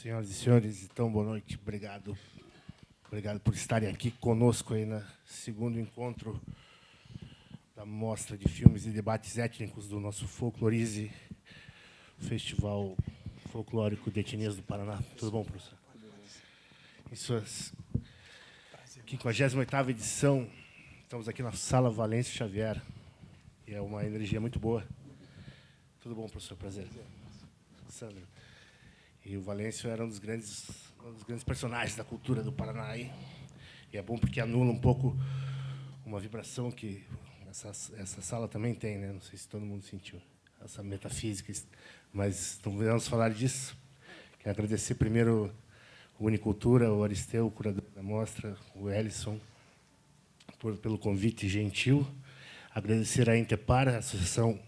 Senhoras e senhores, então, boa noite. Obrigado. Obrigado por estarem aqui conosco aí no segundo encontro da Mostra de Filmes e Debates Étnicos do nosso Folclorize, Festival Folclórico de Etnias do Paraná. Tudo bom, professor? Em suas 58ª edição, estamos aqui na Sala Valêncio Xavier, e é uma energia muito boa. Tudo bom, professor? Prazer. Sandro. E o Valêncio era um dos grandes personagens da cultura do Paraná. Aí. E é bom porque anula um pouco uma vibração que essa sala também tem, né? Não sei se todo mundo sentiu essa metafísica, mas não vamos falar disso. Quero agradecer primeiro o Unicultura, o Aristeu, o curador da mostra, o Ellison, pelo convite gentil. Agradecer a Intepar, a Associação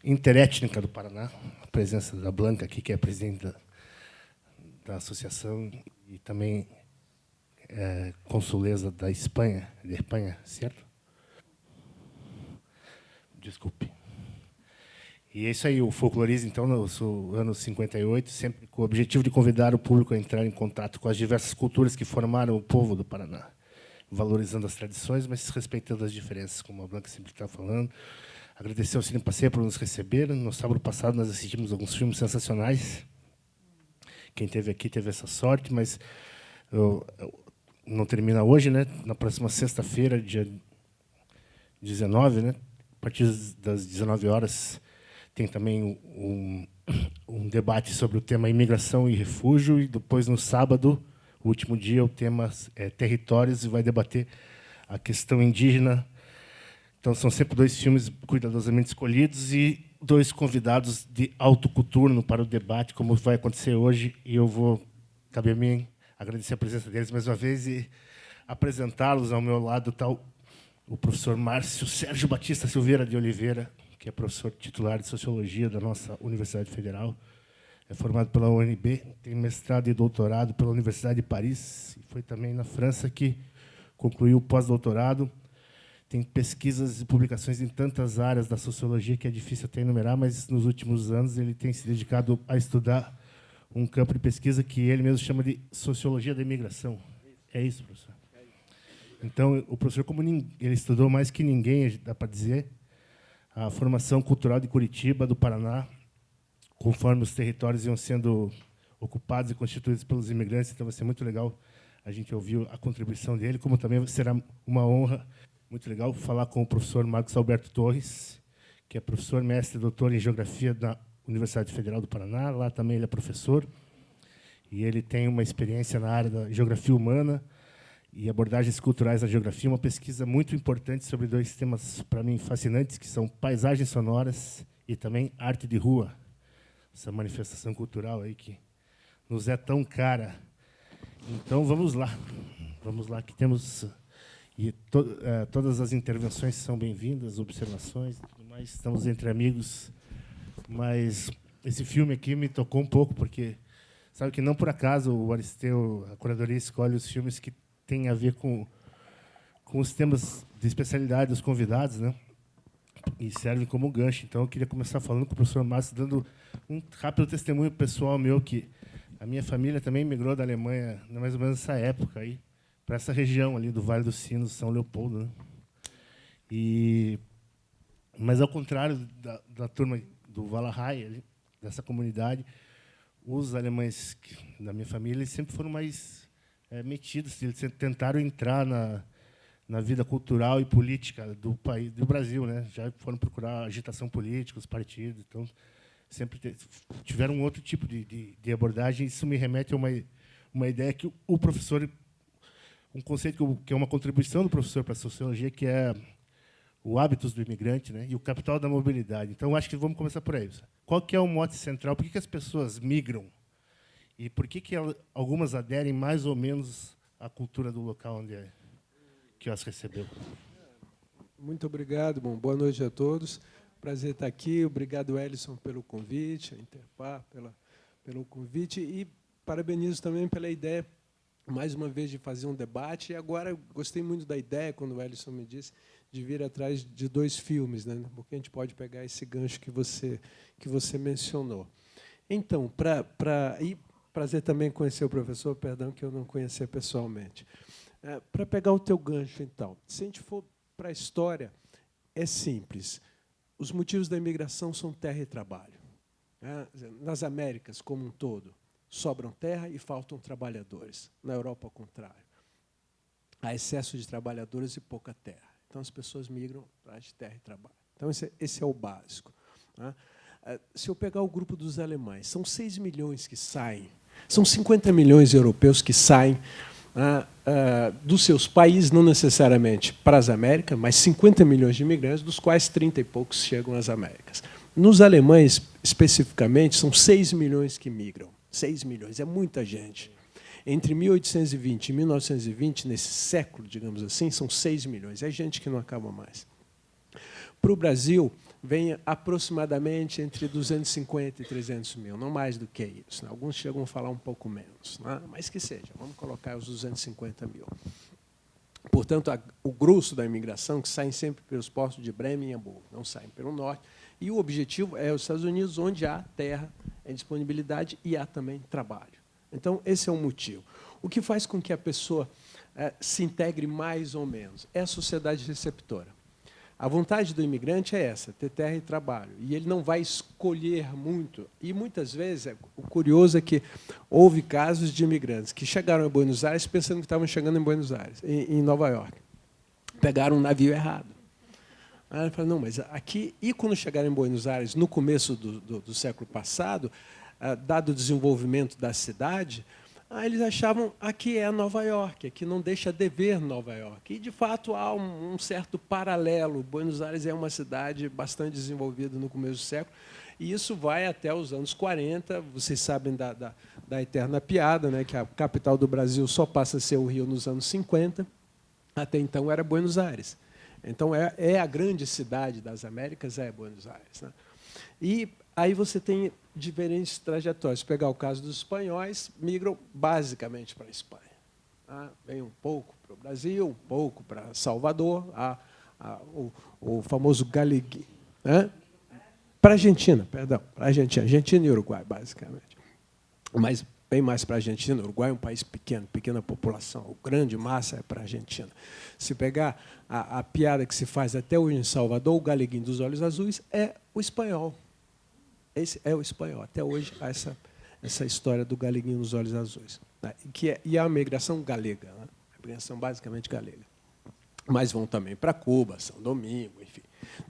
Interétnica do Paraná, a presença da Blanca aqui, que é a presidente da associação, e também consuleza da Espanha, certo? Desculpe. E é isso aí, o Folclorize, então, no ano 58, sempre com o objetivo de convidar o público a entrar em contato com as diversas culturas que formaram o povo do Paraná, valorizando as tradições, mas respeitando as diferenças, como a Blanca sempre está falando. Agradecer ao Cine Passeio por nos receber. No sábado passado, nós assistimos alguns filmes sensacionais. Quem esteve aqui teve essa sorte, mas não termina hoje, né? Na próxima sexta-feira, dia 19, né? A partir das 19 horas, tem também um debate sobre o tema imigração e refúgio, e depois, no sábado, o último dia, o tema é territórios, e vai debater a questão indígena. Então, são sempre 2 filmes cuidadosamente escolhidos e 2 convidados de alto coturno para o debate, como vai acontecer hoje. E cabe a mim agradecer a presença deles mais uma vez e apresentá-los. Ao meu lado está o professor Márcio Sérgio Batista Silveira de Oliveira, que é professor titular de Sociologia da nossa Universidade Federal. É formado pela UNB, tem mestrado e doutorado pela Universidade de Paris, e foi também na França que concluiu o pós-doutorado. Tem pesquisas e publicações em tantas áreas da sociologia que é difícil até enumerar, mas, nos últimos anos, ele tem se dedicado a estudar um campo de pesquisa que ele mesmo chama de sociologia da imigração. É isso, professor? Então, o professor, como ele estudou mais que ninguém, dá para dizer, a formação cultural de Curitiba, do Paraná, conforme os territórios iam sendo ocupados e constituídos pelos imigrantes. Então, vai ser muito legal a gente ouvir a contribuição dele, como também será uma honra muito legal falar com o professor Marcos Alberto Torres, que é professor, mestre e doutor em Geografia da Universidade Federal do Paraná. Lá também ele é professor, e ele tem uma experiência na área da geografia humana e abordagens culturais da geografia, uma pesquisa muito importante sobre 2 temas, para mim, fascinantes, que são paisagens sonoras e também arte de rua, essa manifestação cultural aí que nos é tão cara. Então, vamos lá, que temos... E todas as intervenções são bem-vindas, observações e tudo mais. Estamos entre amigos. Mas esse filme aqui me tocou um pouco, porque sabe que não por acaso o Aristeu, a curadoria, escolhe os filmes que têm a ver com os temas de especialidade dos convidados, né? E servem como gancho. Então, eu queria começar falando com o professor Márcio, dando um rápido testemunho pessoal meu, que a minha família também migrou da Alemanha, mais ou menos nessa época aí, para essa região ali do Vale dos Sinos, São Leopoldo, né? Mas, ao contrário da turma do Valahai, dessa comunidade, os alemães da minha família sempre foram mais metidos, eles tentaram entrar na vida cultural e política do país, do Brasil, né? Já foram procurar agitação política, os partidos, então sempre tiveram um outro tipo de abordagem. Isso me remete a uma ideia que o professor, um conceito que é uma contribuição do professor para a sociologia, que é o hábitos do imigrante, né, e o capital da mobilidade. Então, acho que vamos começar por aí. Qual que é o mote central? Por que as pessoas migram? E por que algumas aderem mais ou menos à cultura do local que as recebeu? Muito obrigado. Bom, boa noite a todos. Prazer estar aqui. Obrigado, Ellison, pelo convite, a Interpar pelo convite, e parabenizo também pela ideia, mais uma vez, de fazer um debate. E agora, gostei muito da ideia, quando o Ellison me disse, de vir atrás de 2 filmes, né? Porque a gente pode pegar esse gancho que você mencionou. Então, para prazer também conhecer o professor, perdão que eu não conhecia pessoalmente. Para pegar o teu gancho, então, se a gente for para a história, é simples. Os motivos da imigração são terra e trabalho. Nas Américas, como um todo, sobram terra e faltam trabalhadores. Na Europa, ao contrário. Há excesso de trabalhadores e pouca terra. Então, as pessoas migram atrás de terra e trabalho. Então, esse é o básico. Se eu pegar o grupo dos alemães, são 6 milhões que saem, são 50 milhões de europeus que saem dos seus países, não necessariamente para as Américas, mas 50 milhões de imigrantes, dos quais 30 e poucos chegam às Américas. Nos alemães, especificamente, são 6 milhões que migram. 6 milhões, é muita gente. Entre 1820 e 1920, nesse século, digamos assim, são 6 milhões. É gente que não acaba mais. Para o Brasil, vem aproximadamente entre 250 e 300 mil, não mais do que isso. Alguns chegam a falar um pouco menos, mas que seja, vamos colocar os 250 mil. Portanto, o grosso da imigração, que saem sempre pelos portos de Bremen e Hamburgo, não saem pelo norte, e o objetivo é os Estados Unidos, onde há terra em disponibilidade e há também trabalho. Então, esse é o motivo. O que faz com que a pessoa se integre mais ou menos é a sociedade receptora. A vontade do imigrante é essa, ter terra e trabalho. E ele não vai escolher muito. E, muitas vezes, o curioso é que houve casos de imigrantes que chegaram a Buenos Aires pensando que estavam chegando em Buenos Aires, em Nova York. Pegaram um navio errado. Aí ele falou, não, mas aqui... E quando chegaram em Buenos Aires, no começo do século passado, dado o desenvolvimento da cidade, eles achavam aqui é Nova York, aqui não deixa de ver Nova York. E, de fato, há um certo paralelo. Buenos Aires é uma cidade bastante desenvolvida no começo do século, e isso vai até os anos 40. Vocês sabem da eterna piada, né, que a capital do Brasil só passa a ser o Rio nos anos 50. Até então era Buenos Aires. Então, é a grande cidade das Américas, é Buenos Aires. Né? E aí você tem diferentes trajetórias. Se pegar o caso dos espanhóis, migram basicamente para a Espanha. Vem um pouco para o Brasil, um pouco para Salvador, o famoso galeguismo. Para a Argentina, perdão, para a Argentina e Uruguai, basicamente. Mas bem mais para a Argentina. O Uruguai é um país pequeno, pequena população. O grande massa é para a Argentina. Se pegar a piada que se faz até hoje em Salvador, o galeguinho dos olhos azuis é o espanhol. Esse é o espanhol. Até hoje há essa história do galeguinho dos olhos azuis. E é a migração galega, a migração basicamente galega. Mas vão também para Cuba, São Domingo, enfim,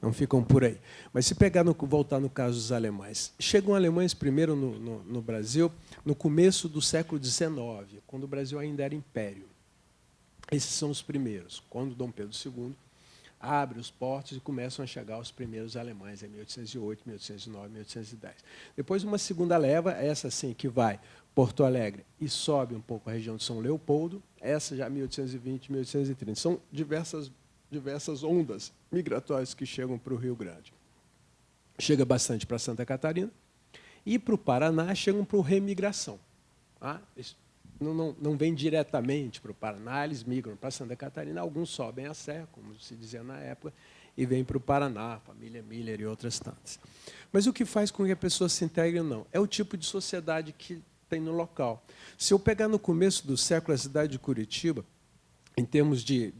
não ficam por aí. Mas se voltar no caso dos alemães, chegam alemães primeiro no Brasil no começo do século XIX, quando o Brasil ainda era império. Esses são os primeiros, quando Dom Pedro II abre os portos e começam a chegar os primeiros alemães, em 1808, 1809, 1810. Depois, uma segunda leva, essa sim, que vai Porto Alegre e sobe um pouco a região de São Leopoldo, essa já 1820, 1830. São diversas ondas migratórias que chegam para o Rio Grande. Chega bastante para Santa Catarina, e para o Paraná chegam para o remigração. Não vem diretamente para o Paraná, eles migram para Santa Catarina, alguns sobem a serra, como se dizia na época, e vêm para o Paraná, a família Miller e outras tantas. Mas o que faz com que a pessoa se integre ou não? É o tipo de sociedade que tem no local. Se eu pegar no começo do século a cidade de Curitiba, em termos de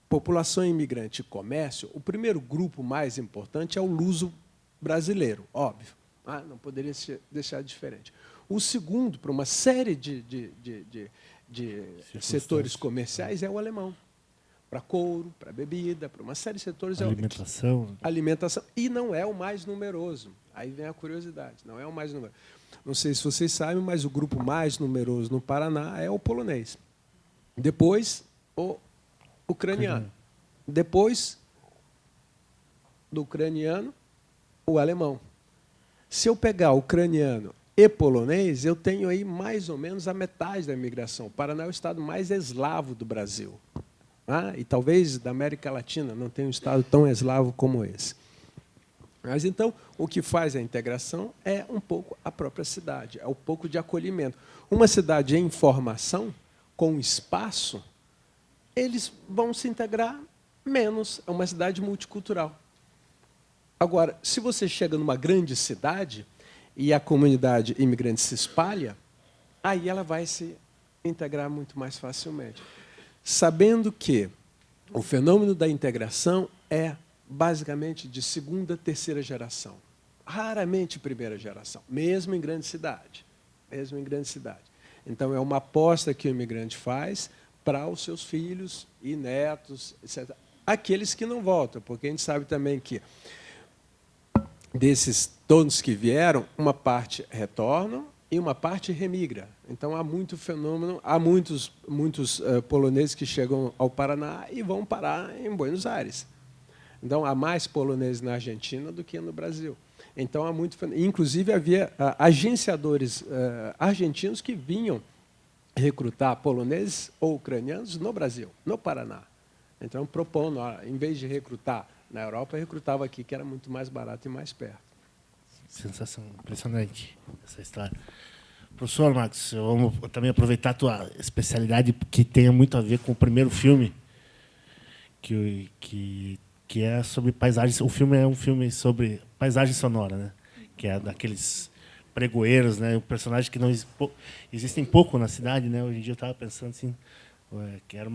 população imigrante e comércio, o primeiro grupo mais importante é o luso brasileiro, óbvio. Não poderia deixar diferente. O segundo, para uma série de setores comerciais, é o alemão. Para couro, para bebida, para uma série de setores. Alimentação. Alimentação. E não é o mais numeroso. Aí vem a curiosidade. Não é o mais numeroso. Não sei se vocês sabem, mas o grupo mais numeroso no Paraná é o polonês. Depois, o ucraniano. Depois do ucraniano, o alemão. Se eu pegar o ucraniano e polonês, eu tenho aí mais ou menos a metade da imigração. O Paraná é o estado mais eslavo do Brasil. E talvez da América Latina não tenha um estado tão eslavo como esse. Mas, então, o que faz a integração é um pouco a própria cidade, é um pouco de acolhimento. Uma cidade em formação, com espaço, eles vão se integrar menos. É uma cidade multicultural. Agora, se você chega numa grande cidade, e a comunidade imigrante se espalha, aí ela vai se integrar muito mais facilmente. Sabendo que o fenômeno da integração é basicamente de segunda, terceira geração. Raramente primeira geração, mesmo em grande cidade. Mesmo em grande cidade. Então, é uma aposta que o imigrante faz para os seus filhos e netos, etc. Aqueles que não voltam, porque a gente sabe também que desses todos que vieram, uma parte retornam e uma parte remigra. Então, há muito fenômeno, há muitos poloneses que chegam ao Paraná e vão parar em Buenos Aires. Então, há mais poloneses na Argentina do que no Brasil. Então, há muito fenômeno. Inclusive, havia agenciadores argentinos que vinham recrutar poloneses ou ucranianos no Brasil, no Paraná. Então, propondo, em vez de recrutar na Europa, recrutava aqui, que era muito mais barato e mais perto. Sensação impressionante essa história. Professor Marcos, vamos também aproveitar a tua especialidade, que tem muito a ver com o primeiro filme, que é sobre paisagens. O filme é um filme sobre paisagem sonora, né? Que é daqueles pregoeiros, né? Um personagem que não existem pouco na cidade, né? Hoje em dia eu estava pensando assim, que era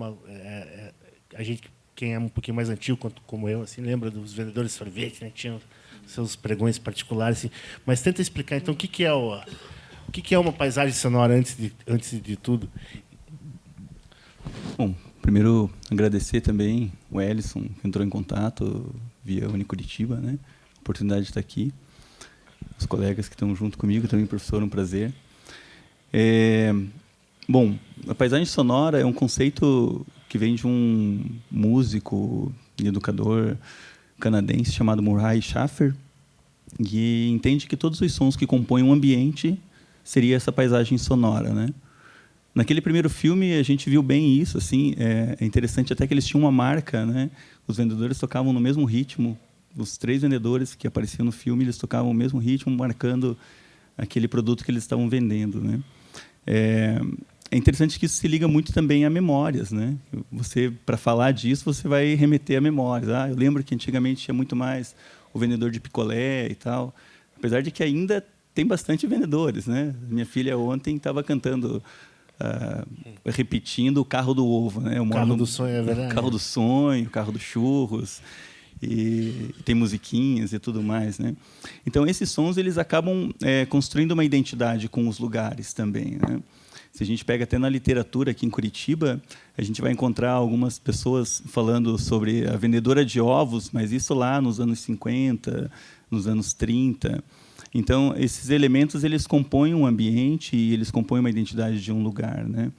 a gente, quem é um pouquinho mais antigo, como eu, assim, lembra dos vendedores de sorvete, né? Que tinham seus pregões particulares, assim. Mas tenta explicar então o que é uma paisagem sonora antes de tudo. Bom, primeiro agradecer também o Ellison, que entrou em contato via Unicuritiba, né? A oportunidade de estar aqui. Os colegas que estão junto comigo, também professor, um prazer. Bom, a paisagem sonora é um conceito que vem de um músico e educador canadense chamado Murray Schafer, que entende que todos os sons que compõem um ambiente seria essa paisagem sonora, né? Naquele primeiro filme a gente viu bem isso, assim, é interessante até que eles tinham uma marca, né? Os vendedores tocavam no mesmo ritmo, os 3 vendedores que apareciam no filme, eles tocavam o mesmo ritmo, marcando aquele produto que eles estavam vendendo, né? É interessante que isso se liga muito também a memórias, né? Você, para falar disso, você vai remeter a memórias. Eu lembro que antigamente tinha muito mais o vendedor de picolé e tal, apesar de que ainda tem bastante vendedores, né? Minha filha ontem estava cantando, repetindo o carro do ovo, né? O carro do sonho, é verdade. O carro do sonho, o carro dos churros, e tem musiquinhas e tudo mais, né? Então esses sons eles acabam construindo uma identidade com os lugares também, né? Se a gente pega até na literatura aqui em Curitiba, a gente vai encontrar algumas pessoas falando sobre a vendedora de ovos, mas isso lá nos anos 50, nos anos 30. Então, esses elementos eles compõem um ambiente e eles compõem uma identidade de um lugar, né?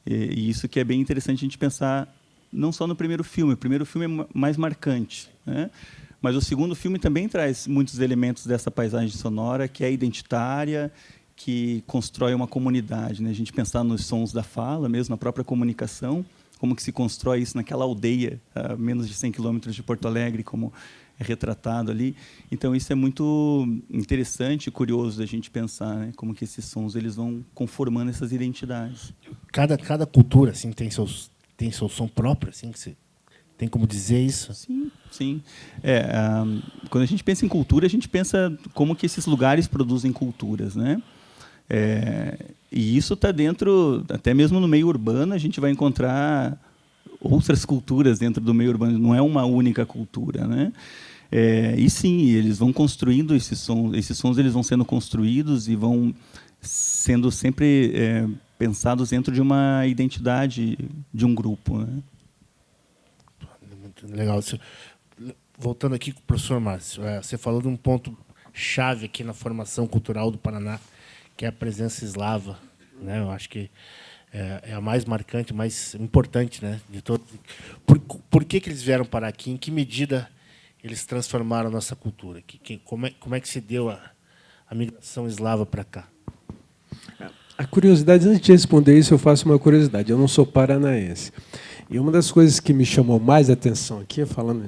E isso que é bem interessante a gente pensar, não só no primeiro filme. O primeiro filme é mais marcante, né? Mas o segundo filme também traz muitos elementos dessa paisagem sonora, que é identitária, que constrói uma comunidade, né? A gente pensar nos sons da fala, mesmo na própria comunicação, como que se constrói isso naquela aldeia a menos de 100 quilômetros de Porto Alegre, como é retratado ali. Então isso é muito interessante e curioso da gente pensar, né? Como que esses sons eles vão conformando essas identidades. Cada cultura assim tem seu som próprio, assim, que você tem como dizer isso? Sim, sim. Quando a gente pensa em cultura, a gente pensa como que esses lugares produzem culturas, né? E isso está dentro, até mesmo no meio urbano, a gente vai encontrar outras culturas dentro do meio urbano, não é uma única cultura, né? E sim, eles vão construindo esses sons eles vão sendo construídos e vão sendo sempre pensados dentro de uma identidade de um grupo, né? Muito legal. Voltando aqui com o professor Márcio, você falou de um ponto chave aqui na formação cultural do Paraná, que é a presença eslava, né? Eu acho que é a mais marcante, mais importante, né, de todos. Por que eles vieram parar aqui? Em que medida eles transformaram a nossa cultura? Como é que se deu a migração eslava para cá? A curiosidade, antes de responder isso, eu faço uma curiosidade. Eu não sou paranaense. E uma das coisas que me chamou mais a atenção aqui, falando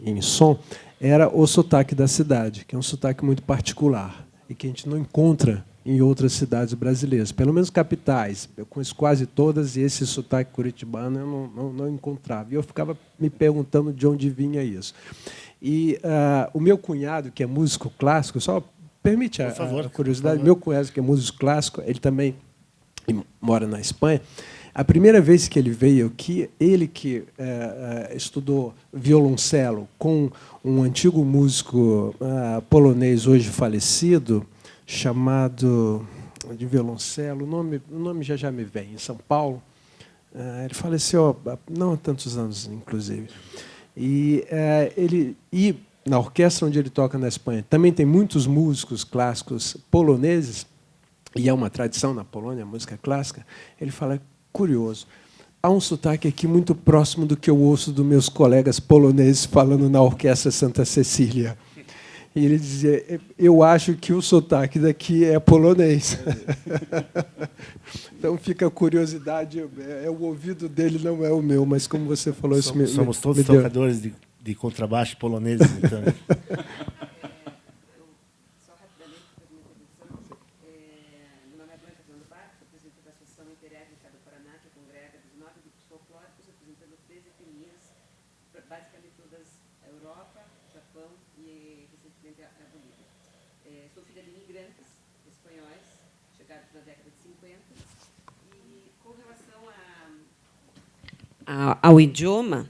em som, era o sotaque da cidade, que é um sotaque muito particular e que a gente não encontra em outras cidades brasileiras, pelo menos capitais. Eu conheço quase todas e esse sotaque curitibano eu não encontrava. E eu ficava me perguntando de onde vinha isso. E o meu cunhado, que é músico clássico, só permite Por favor, a curiosidade. por favor. Meu cunhado, que é músico clássico, ele também mora na Espanha. A primeira vez que ele veio aqui, ele que estudou violoncelo com um antigo músico polonês, hoje falecido, chamado de violoncelo, o nome já me vem, em São Paulo. Ele faleceu não há tantos anos, inclusive. E na orquestra onde ele toca na Espanha também tem muitos músicos clássicos poloneses, e é uma tradição na Polônia, a música clássica. Ele fala, curioso, há um sotaque aqui muito próximo do que eu ouço dos meus colegas poloneses falando na Orquestra Santa Cecília. E ele dizia, eu acho que o sotaque daqui é polonês. Então fica a curiosidade, o ouvido dele não é o meu, mas como você falou, Somos todos tocadores de contrabaixo poloneses, então. Basicamente todas a Europa, Japão e recentemente a Bolívia. Sou filha de imigrantes espanhóis, chegados na década de 50. E com relação ao idioma,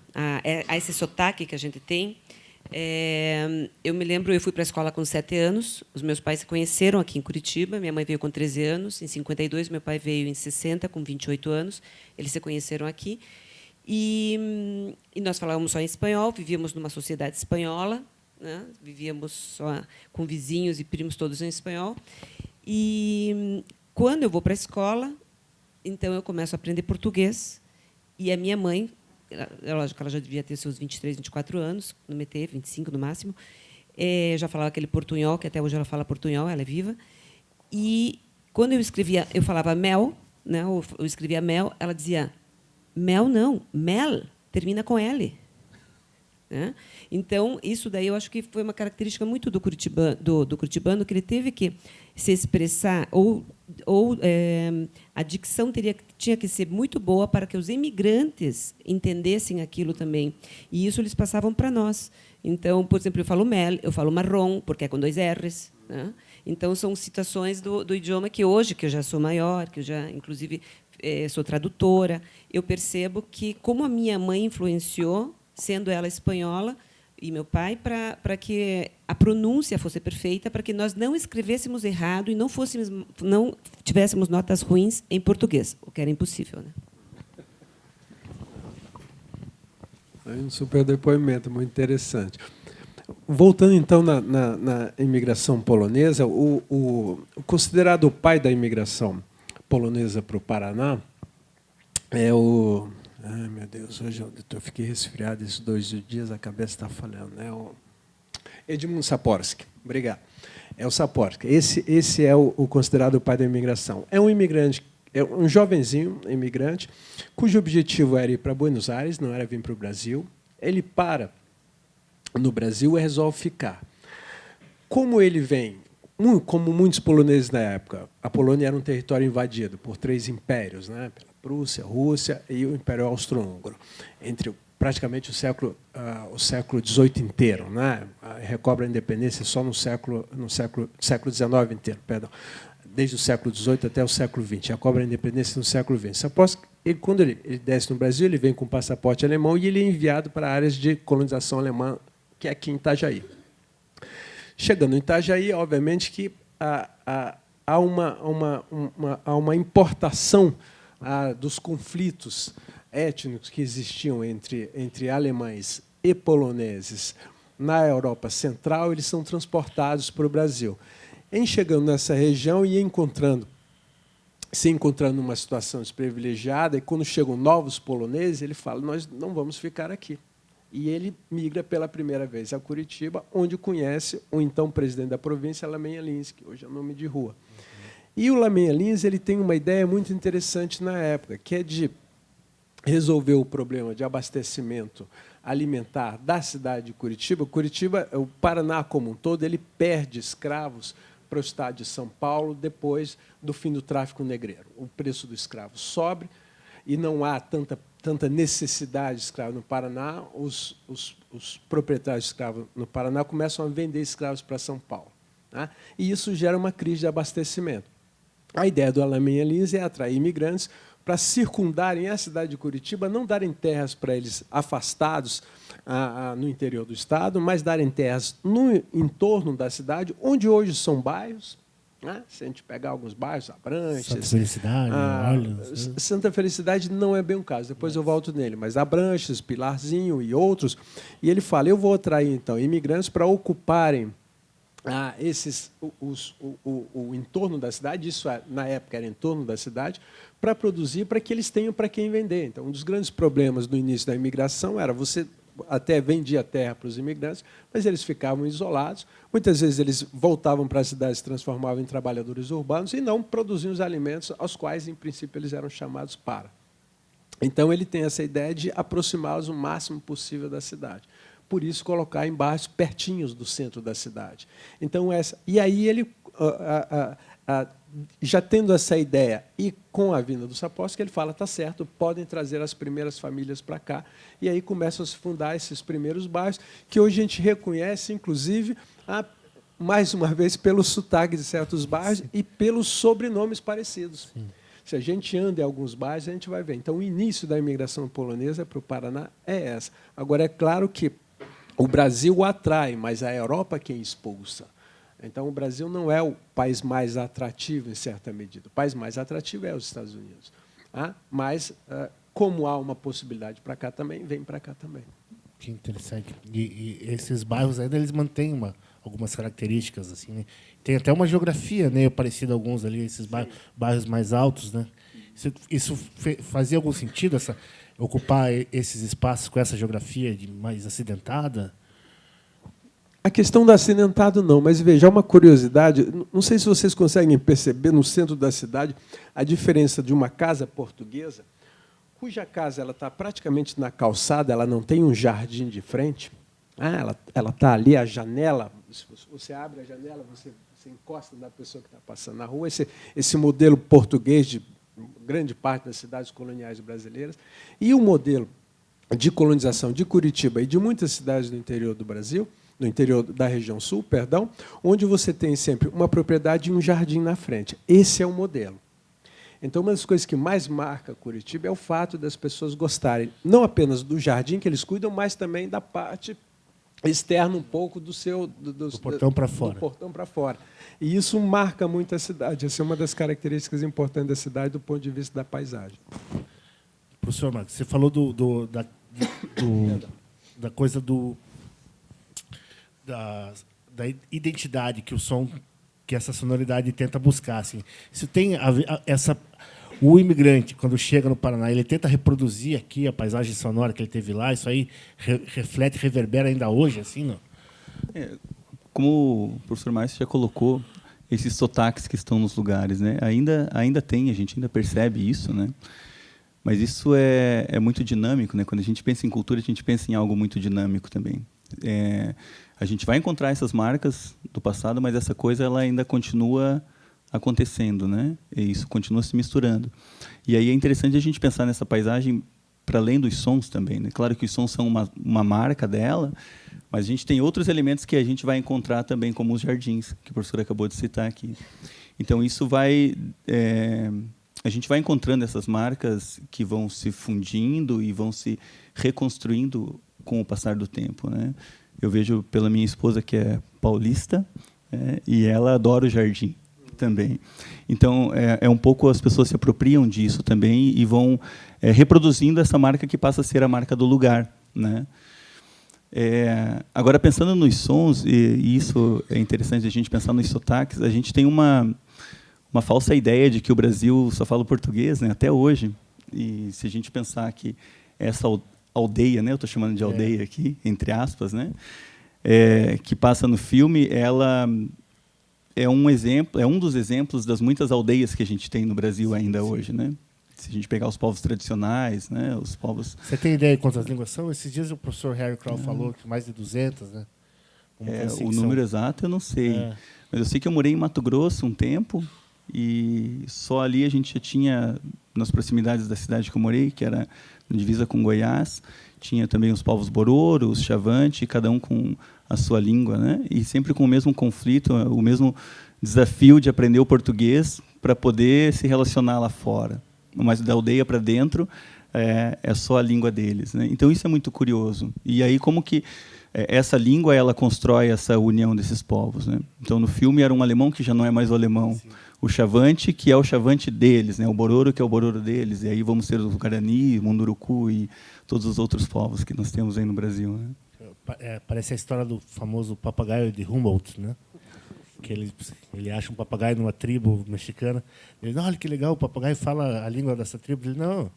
a esse sotaque que a gente tem, eu me lembro, eu fui para a escola com 7 anos, os meus pais se conheceram aqui em Curitiba, minha mãe veio com 13 anos, em 52, meu pai veio em 60, com 28 anos, eles se conheceram aqui. E nós falávamos só em espanhol, vivíamos numa sociedade espanhola, né? Vivíamos só com vizinhos e primos todos em espanhol. E quando eu vou para a escola, então eu começo a aprender português. E a minha mãe, lógico que ela já devia ter seus 23, 24 anos, não me teve, 25 no máximo, já falava aquele portunhol, que até hoje ela fala portunhol, ela é viva. E quando eu escrevia, eu falava mel, né? Eu escrevia mel, ela dizia mel não, mel, termina com L. Né? Então, isso daí eu acho que foi uma característica muito do curitibano, que ele teve que se expressar, a dicção tinha que ser muito boa para que os imigrantes entendessem aquilo também. E isso eles passavam para nós. Então, por exemplo, eu falo mel, eu falo marrom, porque é com 2 R's. Né? Então, são situações do idioma que hoje, que eu já sou maior, que eu já, inclusive, sou tradutora, eu percebo que, como a minha mãe influenciou, sendo ela espanhola, e meu pai, para que a pronúncia fosse perfeita, para que nós não escrevêssemos errado e não tivéssemos notas ruins em português, o que era impossível. Né? Um super depoimento, muito interessante. Voltando, então, na imigração polonesa, o considerado o pai da imigração polonesa para o Paraná é o... Ai, meu Deus, hoje eu fiquei resfriado esses 2 dias, a cabeça está falhando. É o Edmund Saporsky. Obrigado. É o Saporsky. Esse é o considerado o pai da imigração. É um imigrante, é um jovenzinho imigrante, cujo objetivo era ir para Buenos Aires, não era vir para o Brasil. Ele para no Brasil e resolve ficar. Como ele vem, como muitos poloneses na época, a Polônia era um território invadido por 3 impérios, né? Pela Prússia, Rússia e o Império Austro-Húngaro, entre praticamente o século XVIII inteiro, né? Recobra a independência só no século XIX inteiro, perdão, desde o século XVIII até o século XX. Recobra a independência no século XX. Após quando ele desce no Brasil, ele vem com passaporte alemão e ele é enviado para áreas de colonização alemã, que é aqui em Itajaí. Chegando em Itajaí, obviamente que há uma importação dos conflitos étnicos que existiam entre alemães e poloneses na Europa Central, eles são transportados para o Brasil. Em chegando nessa região e se encontrando numa situação desprivilegiada, e quando chegam novos poloneses, ele fala, nós não vamos ficar aqui. E ele migra pela primeira vez a Curitiba, onde conhece o então presidente da província, Lamenha Lins, que hoje é nome de rua. E o Lamenha Lins ele tem uma ideia muito interessante na época, que é de resolver o problema de abastecimento alimentar da cidade de Curitiba. Curitiba, o Paraná como um todo, ele perde escravos para o estado de São Paulo depois do fim do tráfico negreiro. O preço do escravo sobe e não há tanta necessidade de escravo no Paraná. Os proprietários de escravos no Paraná começam a vender escravos para São Paulo. né? E isso gera uma crise de abastecimento. A ideia do Alamein Lins é atrair imigrantes para circundarem a cidade de Curitiba, não darem terras para eles afastados no interior do estado, mas darem terras no entorno da cidade, onde hoje são bairros. Né? Se a gente pegar alguns bairros, Abranches... Santa Felicidade, Orleans... Santa Felicidade não é bem o caso, depois eu volto nele, mas Abranches, Pilarzinho e outros. E ele fala, eu vou atrair, então, imigrantes para ocuparem o entorno da cidade, isso na época era em torno da cidade, para produzir, para que eles tenham para quem vender. Então, um dos grandes problemas no início da imigração era você até vendia terra para os imigrantes, mas eles ficavam isolados. Muitas vezes eles voltavam para a cidade, se transformavam em trabalhadores urbanos e não produziam os alimentos aos quais, em princípio, eles eram chamados para. Então, ele tem essa ideia de aproximá-los o máximo possível da cidade. Por isso, colocar em bairros pertinhos do centro da cidade. Então, e aí ele, já tendo essa ideia e com a vinda dos apóstolos, ele fala, está certo, podem trazer as primeiras famílias para cá. E aí começam a se fundar esses primeiros bairros, que hoje a gente reconhece, inclusive, mais uma vez, pelo sotaque de certos bairros e pelos sobrenomes parecidos. Sim. Se a gente anda em alguns bairros, a gente vai ver. Então, o início da imigração polonesa para o Paraná é essa. Agora, é claro que o Brasil atrai, mas a Europa quem expulsa. Então, o Brasil não é o país mais atrativo, em certa medida. O país mais atrativo é os Estados Unidos. Mas, como há uma possibilidade para cá também, vem para cá também. Que interessante. E esses bairros ainda eles mantêm algumas características, assim, né? Tem até uma geografia, né, parecida a alguns ali, esses bairros mais altos, né? Isso fazia algum sentido, ocupar esses espaços com essa geografia mais acidentada? A questão do acidentado não, mas veja, uma curiosidade, não sei se vocês conseguem perceber no centro da cidade a diferença de uma casa portuguesa, cuja casa ela está praticamente na calçada, ela não tem um jardim de frente, ela está ali, a janela, você abre a janela, você encosta na pessoa que está passando na rua, esse modelo português de grande parte das cidades coloniais brasileiras, e o modelo de colonização de Curitiba e de muitas cidades do interior do Brasil, no interior da região sul, perdão, onde você tem sempre uma propriedade e um jardim na frente. Esse é o modelo. Então, uma das coisas que mais marca Curitiba é o fato das pessoas gostarem, não apenas do jardim que eles cuidam, mas também da parte externa um pouco do portão para fora. Do portão para fora. E isso marca muito a cidade. Essa é uma das características importantes da cidade do ponto de vista da paisagem. Professor Marcos, você falou da coisa da identidade que o som, que essa sonoridade tenta buscar, assim. Isso tem o imigrante, quando chega no Paraná, ele tenta reproduzir aqui a paisagem sonora que ele teve lá. Isso aí reflete, reverbera ainda hoje, assim, não? Como o professor Márcio já colocou, esses sotaques que estão nos lugares, né? Ainda tem, a gente ainda percebe isso, né? Mas isso é muito dinâmico, né? Quando a gente pensa em cultura, a gente pensa em algo muito dinâmico também. A gente vai encontrar essas marcas do passado, mas essa coisa ela ainda continua acontecendo, né? E isso continua se misturando. E aí é interessante a gente pensar nessa paisagem para além dos sons também, né? Claro que os sons são uma marca dela, mas a gente tem outros elementos que a gente vai encontrar também, como os jardins, que o professor acabou de citar aqui. Então, isso a gente vai encontrando essas marcas que vão se fundindo e vão se reconstruindo com o passar do tempo, né? Eu vejo pela minha esposa, que é paulista, e ela adora o jardim também. Então, um pouco as pessoas se apropriam disso também e vão reproduzindo essa marca que passa a ser a marca do lugar, né? Agora, pensando nos sons, e isso é interessante a gente pensar nos sotaques, a gente tem uma falsa ideia de que o Brasil só fala português, né, até hoje. E se a gente pensar que essa aldeia, né, eu estou chamando de aldeia aqui, entre aspas, né, que passa no filme, ela é um dos exemplos das muitas aldeias que a gente tem no Brasil ainda hoje, né? Se a gente pegar os povos tradicionais, né, os povos... Você tem ideia de quantas línguas são? Esses dias o professor Harry Crow falou que mais de 200, né? O número exato eu não sei. Mas eu sei que eu morei em Mato Grosso um tempo, E só ali a gente já tinha, nas proximidades da cidade que eu morei, que era na divisa com Goiás, tinha também os povos Bororo, os Chavante, cada um com a sua língua, né? E sempre com o mesmo conflito, o mesmo desafio de aprender o português para poder se relacionar lá fora. Mas da aldeia para dentro é só a língua deles, né? Então isso é muito curioso. E aí como que essa língua ela constrói essa união desses povos, né? Então no filme era um alemão que já não é mais o alemão, sim, o Chavante que é o Chavante deles, né? O Bororo que é o Bororo deles, e aí vamos ter os Guarani, Munduruku e todos os outros povos que nós temos aí no Brasil, né? Parece a história do famoso papagaio de Humboldt, né? Que ele acha um papagaio numa tribo mexicana. Ele, olha que legal, o papagaio fala a língua dessa tribo. Ele, não,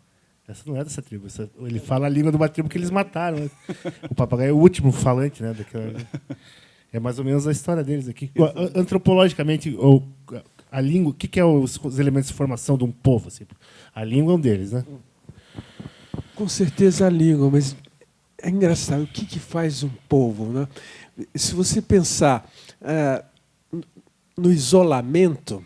essa não é dessa tribo. Ele fala a língua de uma tribo que eles mataram. Né? O papagaio é o último falante, né? É mais ou menos a história deles aqui. Antropologicamente, a língua, o que é os elementos de formação de um povo? Assim? A língua é um deles, né? Com certeza a língua, mas é engraçado. O que faz um povo, né? Se você pensar no isolamento,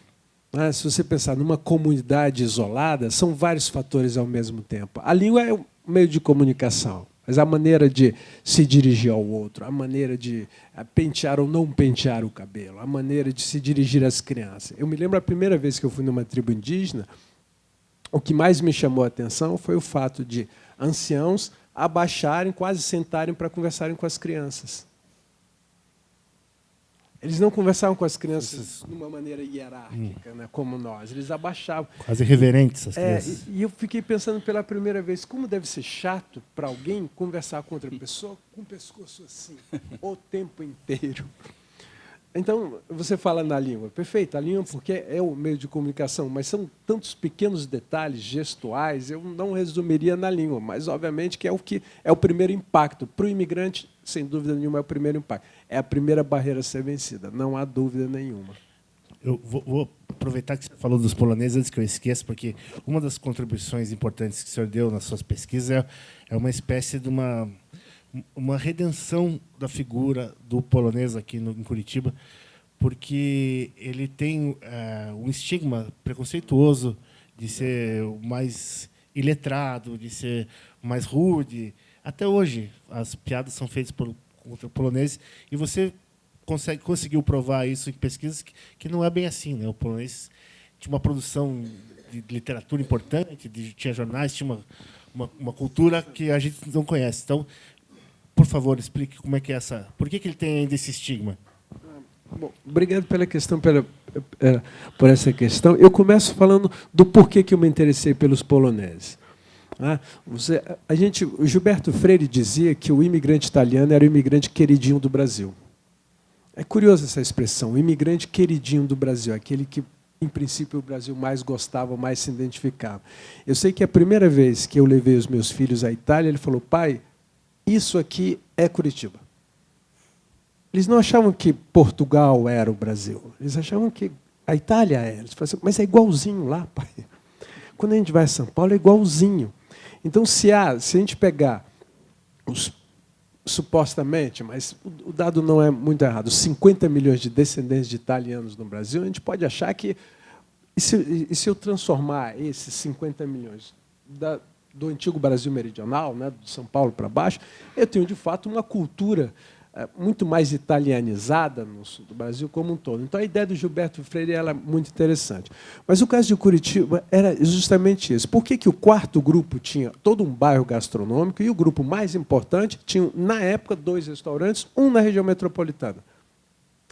né? Se você pensar numa comunidade isolada, são vários fatores ao mesmo tempo. A língua é um meio de comunicação, mas a maneira de se dirigir ao outro, a maneira de pentear ou não pentear o cabelo, a maneira de se dirigir às crianças. Eu me lembro a primeira vez que eu fui numa tribo indígena, o que mais me chamou a atenção foi o fato de anciãos abaixarem, quase sentarem para conversarem com as crianças. Eles não conversavam com as crianças de uma maneira hierárquica, né, como nós. Eles abaixavam. Quase reverentes as crianças. E eu fiquei pensando pela primeira vez, como deve ser chato para alguém conversar com outra pessoa com o pescoço assim, o tempo inteiro. Então, você fala na língua. Perfeito, a língua porque é o meio de comunicação, mas são tantos pequenos detalhes gestuais, eu não resumiria na língua, mas, obviamente, que é o primeiro impacto. Para o imigrante, sem dúvida nenhuma, é o primeiro impacto. É a primeira barreira a ser vencida, não há dúvida nenhuma. Eu vou aproveitar que você falou dos poloneses, antes que eu esqueça, porque uma das contribuições importantes que o senhor deu nas suas pesquisas é uma espécie de uma redenção da figura do polonês aqui em Curitiba, porque ele tem um estigma preconceituoso de ser o mais iletrado, de ser mais rude. Até hoje, as piadas são feitas contra poloneses, e você conseguiu provar isso em pesquisas que não é bem assim, né? O polonês tinha uma produção de literatura importante, tinha jornais, tinha uma cultura que a gente não conhece. Então, por favor, explique como é que é essa... Por que ele tem ainda esse estigma? Bom, obrigado pela questão, por essa questão. Eu começo falando do porquê que eu me interessei pelos poloneses. O Gilberto Freire dizia que o imigrante italiano era o imigrante queridinho do Brasil. É curiosa essa expressão, o imigrante queridinho do Brasil, aquele que, em princípio, o Brasil mais gostava, mais se identificava. Eu sei que a primeira vez que eu levei os meus filhos à Itália, ele falou, pai, isso aqui é Curitiba. Eles não achavam que Portugal era o Brasil. Eles achavam que a Itália era. Eles falavam assim, mas é igualzinho lá, pai. Quando a gente vai a São Paulo, é igualzinho. Então, se a gente pegar supostamente, mas o dado não é muito errado, os 50 milhões de descendentes de italianos no Brasil, a gente pode achar que, e se eu transformar esses 50 milhões do antigo Brasil meridional, né, de São Paulo para baixo, eu tenho, de fato, uma cultura muito mais italianizada no sul do Brasil como um todo. Então, a ideia do Gilberto Freire é muito interessante. Mas o caso de Curitiba era justamente isso. Por que o quarto grupo tinha todo um bairro gastronômico e o grupo mais importante tinha, na época, 2 restaurantes, um na região metropolitana,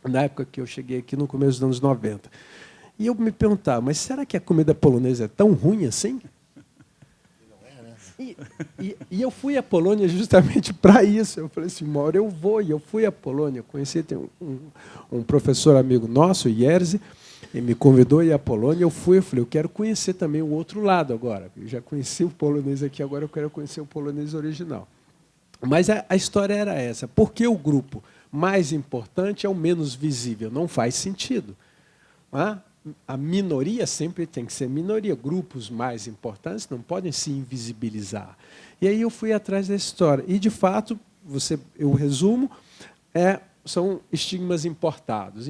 na época que eu cheguei aqui no começo dos anos 90. E eu me perguntava, mas será que a comida polonesa é tão ruim assim? E eu fui à Polônia justamente para isso. Eu falei assim, Mauro, eu vou. E eu fui à Polônia. Conheci um professor amigo nosso, Jerzy, ele me convidou a ir à Polônia. Eu falei, eu quero conhecer também o outro lado agora. Eu já conheci o polonês aqui, agora eu quero conhecer o polonês original. Mas a história era essa. Por que o grupo mais importante é o menos visível? Não faz sentido. A minoria sempre tem que ser minoria. Grupos mais importantes não podem se invisibilizar. E aí eu fui atrás dessa história. E, de fato, eu resumo, são estigmas importados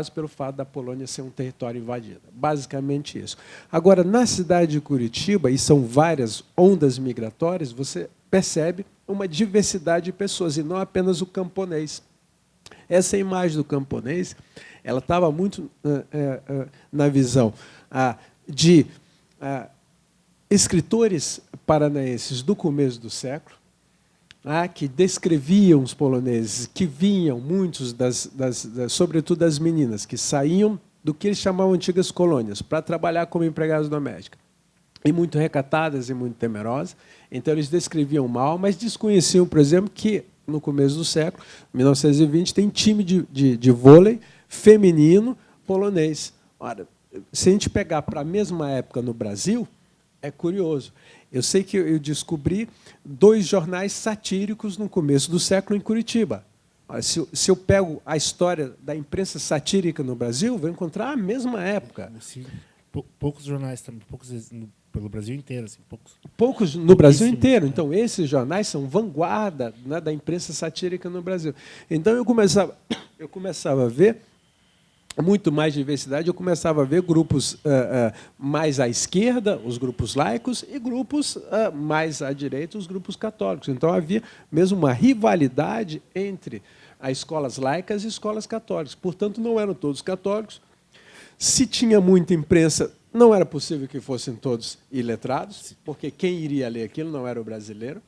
pelo fato da Polônia ser um território invadido. Basicamente isso. Agora, na cidade de Curitiba, e são várias ondas migratórias, você percebe uma diversidade de pessoas, e não apenas o camponês. Essa imagem do camponês, ela estava muito na visão de escritores paranaenses do começo do século, que descreviam os poloneses, que vinham, muitos, sobretudo das meninas, que saíam do que eles chamavam antigas colônias, para trabalhar como empregadas domésticas. E muito recatadas e muito temerosas. Então, eles descreviam mal, mas desconheciam, por exemplo, que, no começo do século, 1920, tem time de vôlei feminino polonês. Ora, se a gente pegar para a mesma época no Brasil, é curioso. Eu sei que eu descobri 2 jornais satíricos no começo do século em Curitiba. Se eu pego a história da imprensa satírica no Brasil, vou encontrar a mesma época. Sim. Poucos jornais também, poucos pelo Brasil inteiro, assim, poucos no Brasil inteiro. Então, esses jornais são vanguarda, né, da imprensa satírica no Brasil. Então, eu começava a ver muito mais diversidade, eu começava a ver grupos mais à esquerda, os grupos laicos, e grupos mais à direita, os grupos católicos. Então, havia mesmo uma rivalidade entre as escolas laicas e escolas católicas. Portanto, não eram todos católicos. Se tinha muita imprensa, não era possível que fossem todos iletrados, porque quem iria ler aquilo não era o brasileiro.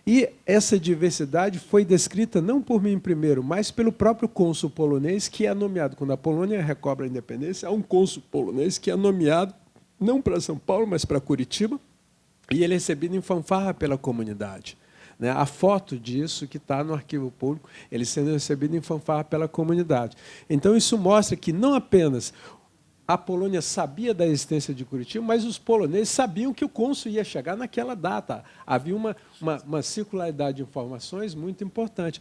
E essa diversidade foi descrita não por mim primeiro, mas pelo próprio cônsul polonês, que é nomeado, quando a Polônia recobra a independência, há um cônsul polonês que é nomeado não para São Paulo, mas para Curitiba, e ele é recebido em fanfarra pela comunidade. A foto disso que está no arquivo público, ele sendo recebido em fanfarra pela comunidade. Então, isso mostra que não apenas a Polônia sabia da existência de Curitiba, mas os poloneses sabiam que o cônsul ia chegar naquela data. Havia uma circularidade de informações muito importante.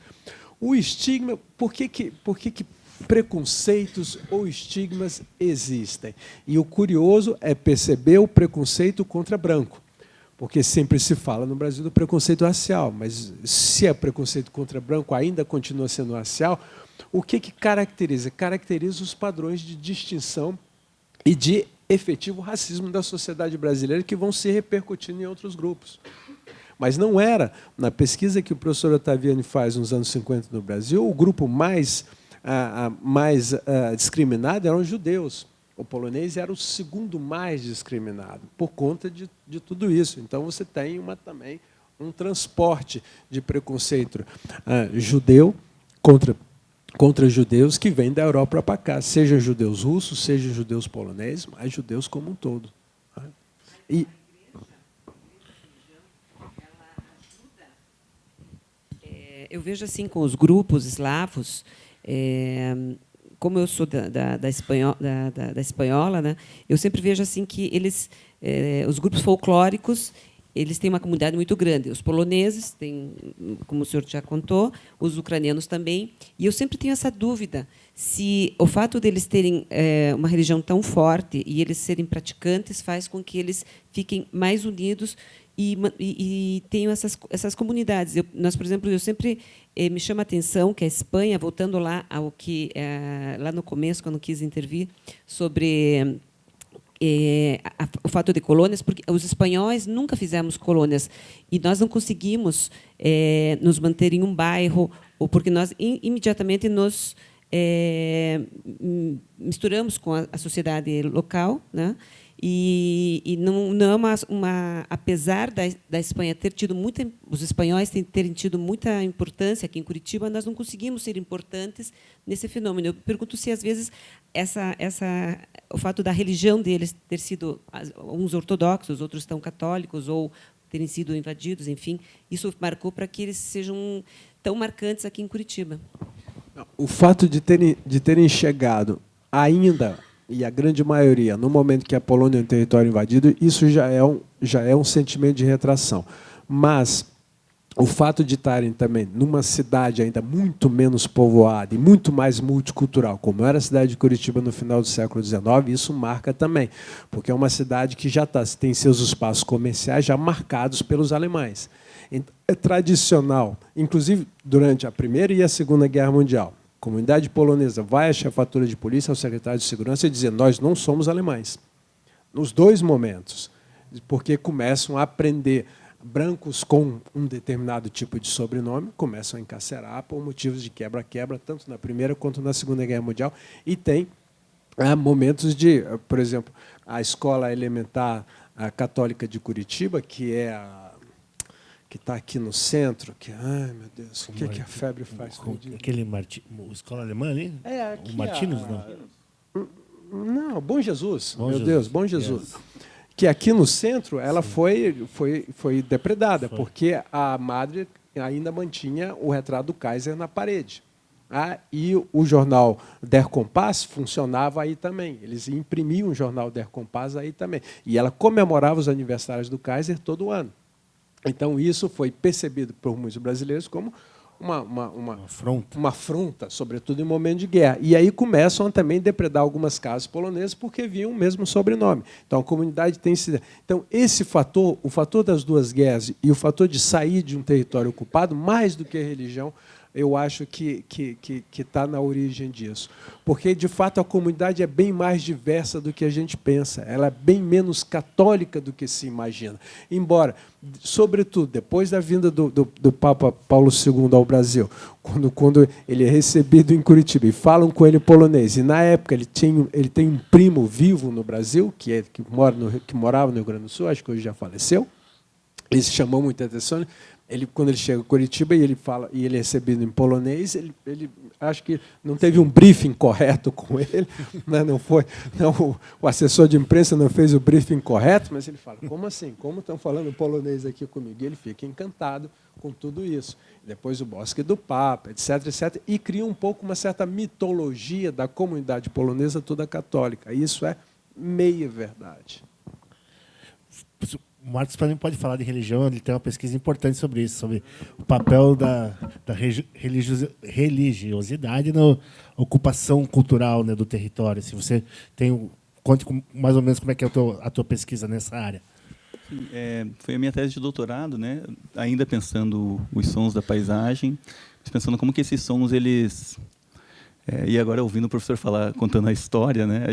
O estigma, por que preconceitos ou estigmas existem? E o curioso é perceber o preconceito contra branco, porque sempre se fala no Brasil do preconceito racial, mas se é preconceito contra branco ainda continua sendo racial, o que caracteriza? Caracteriza os padrões de distinção e de efetivo racismo da sociedade brasileira que vão se repercutindo em outros grupos. Mas não era, na pesquisa que o professor Ottaviani faz nos anos 50 no Brasil, o grupo mais discriminado eram os judeus. O polonês era o segundo mais discriminado, por conta de tudo isso. Então, você tem também um transporte de preconceito judeu contra judeus que vêm da Europa para cá, sejam judeus russos, sejam judeus poloneses, mas judeus como um todo. E eu vejo assim com os grupos eslavos, como eu sou da espanhola, né, eu sempre vejo assim que os grupos folclóricos, eles têm uma comunidade muito grande. Os poloneses têm, como o senhor já contou, os ucranianos também. E eu sempre tenho essa dúvida se o fato deles terem uma religião tão forte e eles serem praticantes faz com que eles fiquem mais unidos e tenham essas comunidades. Nós, por exemplo, eu sempre me chama a atenção que a Espanha, voltando lá ao que lá no começo, quando quis intervir sobre o fato de colônias, porque os espanhóis nunca fizemos colônias e nós não conseguimos nos manter em um bairro, ou porque nós imediatamente nos misturamos com a sociedade local, né? E não é apesar da Espanha ter tido os espanhóis terem tido muita importância aqui em Curitiba, nós não conseguimos ser importantes nesse fenômeno. Eu pergunto se às vezes o fato da religião deles ter sido uns ortodoxos, outros tão católicos ou terem sido invadidos, enfim, isso marcou para que eles sejam tão marcantes aqui em Curitiba. O fato de terem chegado ainda, e a grande maioria, no momento que a Polônia é um território invadido, isso já é um sentimento de retração. Mas o fato de estarem também numa cidade ainda muito menos povoada e muito mais multicultural, como era a cidade de Curitiba no final do século XIX, isso marca também, porque é uma cidade que já tem seus espaços comerciais já marcados pelos alemães. É tradicional, inclusive durante a Primeira e a Segunda Guerra Mundial, comunidade polonesa vai à chefatura de polícia, ao secretário de segurança, e dizer: nós não somos alemães. Nos dois momentos, porque começam a aprender. Brancos com um determinado tipo de sobrenome começam a encarcerar por motivos de quebra-quebra, tanto na Primeira quanto na Segunda Guerra Mundial. E tem momentos de, por exemplo, a escola elementar católica de Curitiba, que é que está aqui no centro, que, ai meu Deus, o que a febre faz? Aquele escola alemã ali? O Martins, não? Não, Bom Jesus. Bom Meu Jesus. Deus, Bom Jesus. Yes. Que aqui no centro ela foi depredada, porque a madre ainda mantinha o retrato do Kaiser na parede. E o jornal Der Kompass funcionava aí também. Eles imprimiam o jornal Der Kompass aí também. E ela comemorava os aniversários do Kaiser todo ano. Então, isso foi percebido por muitos brasileiros como uma afronta, sobretudo em momento de guerra. E aí começam a também depredar algumas casas polonesas porque viam o mesmo sobrenome. Então, a comunidade tem esse... Então, esse fator, o fator das duas guerras e o fator de sair de um território ocupado, mais do que a religião, eu acho que está na origem disso. Porque, de fato, a comunidade é bem mais diversa do que a gente pensa. Ela é bem menos católica do que se imagina. Embora, sobretudo, depois da vinda do Papa Paulo II ao Brasil, quando ele é recebido em Curitiba e falam com ele polonês, e, na época, ele tem um primo vivo no Brasil, que morava no Rio Grande do Sul, acho que hoje já faleceu, ele chamou muita atenção. Quando ele chega a Curitiba e ele fala, e ele é recebido em polonês, ele acho que não teve um briefing correto com ele, né? O assessor de imprensa não fez o briefing correto, mas ele fala: como assim? Como estão falando polonês aqui comigo? E ele fica encantado com tudo isso. Depois o Bosque do Papa, etc., etc., e cria um pouco uma certa mitologia da comunidade polonesa toda católica. Isso é meia verdade. O Marcos também pode falar de religião, ele tem uma pesquisa importante sobre isso, sobre o papel da religiosidade na ocupação cultural, né, do território. Se você conte mais ou menos como é que é a tua pesquisa nessa área. Sim, foi a minha tese de doutorado, né? Ainda pensando os sons da paisagem, pensando como que esses sons eles e agora ouvindo o professor falar, contando a história, né?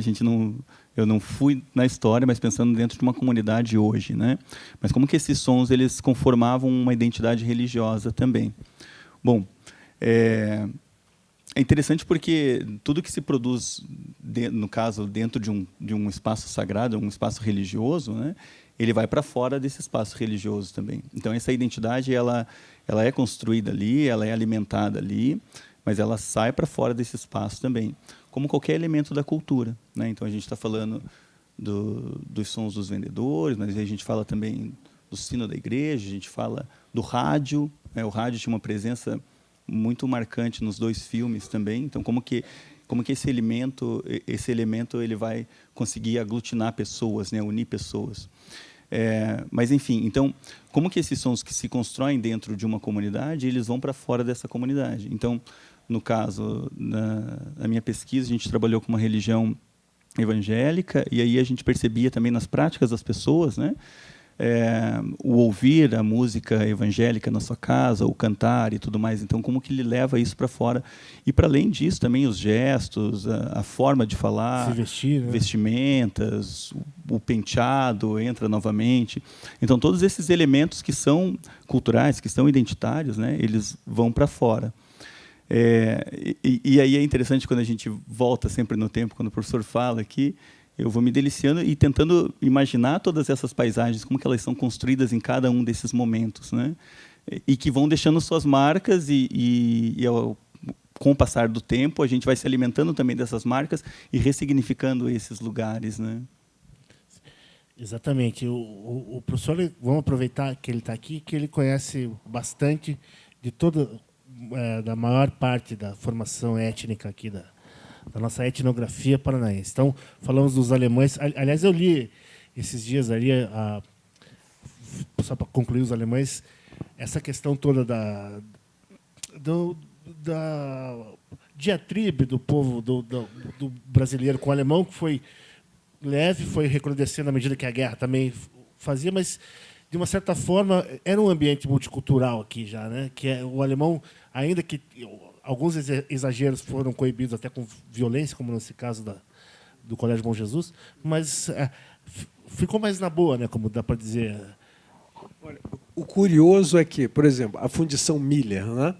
Eu não fui na história, mas pensando dentro de uma comunidade hoje, né? Mas como que esses sons eles conformavam uma identidade religiosa também? Bom, é interessante porque tudo que se produz, no caso, dentro de um espaço sagrado, um espaço religioso, né? Ele vai para fora desse espaço religioso também. Então, essa identidade ela é construída ali, ela é alimentada ali, mas ela sai para fora desse espaço também, como qualquer elemento da cultura, né? Então, a gente está falando dos sons dos vendedores, mas a gente fala também do sino da igreja, a gente fala do rádio, né? O rádio tinha uma presença muito marcante nos dois filmes também. Então, como que esse elemento ele vai conseguir aglutinar pessoas, né? Unir pessoas. Mas, enfim, então, como que esses sons que se constroem dentro de uma comunidade, eles vão para fora dessa comunidade? Então, no caso, na minha pesquisa, a gente trabalhou com uma religião evangélica, e aí a gente percebia também nas práticas das pessoas, né, o ouvir a música evangélica na sua casa, o cantar e tudo mais. Então, como que ele leva isso para fora? E, para além disso, também os gestos, a forma de falar, se vestir, né? Vestimentas, o penteado entra novamente. Então, todos esses elementos que são culturais, que são identitários, né, eles vão para fora. E aí é interessante quando a gente volta sempre no tempo, quando o professor fala aqui, eu vou me deliciando e tentando imaginar todas essas paisagens, como que elas são construídas em cada um desses momentos, né? E que vão deixando suas marcas com o passar do tempo, a gente vai se alimentando também dessas marcas e ressignificando esses lugares, né? Exatamente. O professor, vamos aproveitar que ele está aqui, que ele conhece bastante de da maior parte da formação étnica aqui da nossa etnografia paranaense. Então, falamos dos alemães. Aliás, eu li esses dias ali, só para concluir os alemães, essa questão toda da diatribe do povo do brasileiro com o alemão, que foi leve, foi recrudescendo à medida que a guerra também fazia, mas, de uma certa forma, era um ambiente multicultural aqui já, né? Que o alemão, ainda que alguns exageros foram coibidos até com violência, como nesse caso do Colégio Bom Jesus, mas ficou mais na boa, né, como dá para dizer. Olha, o curioso é que, por exemplo, a Fundição Miller, né,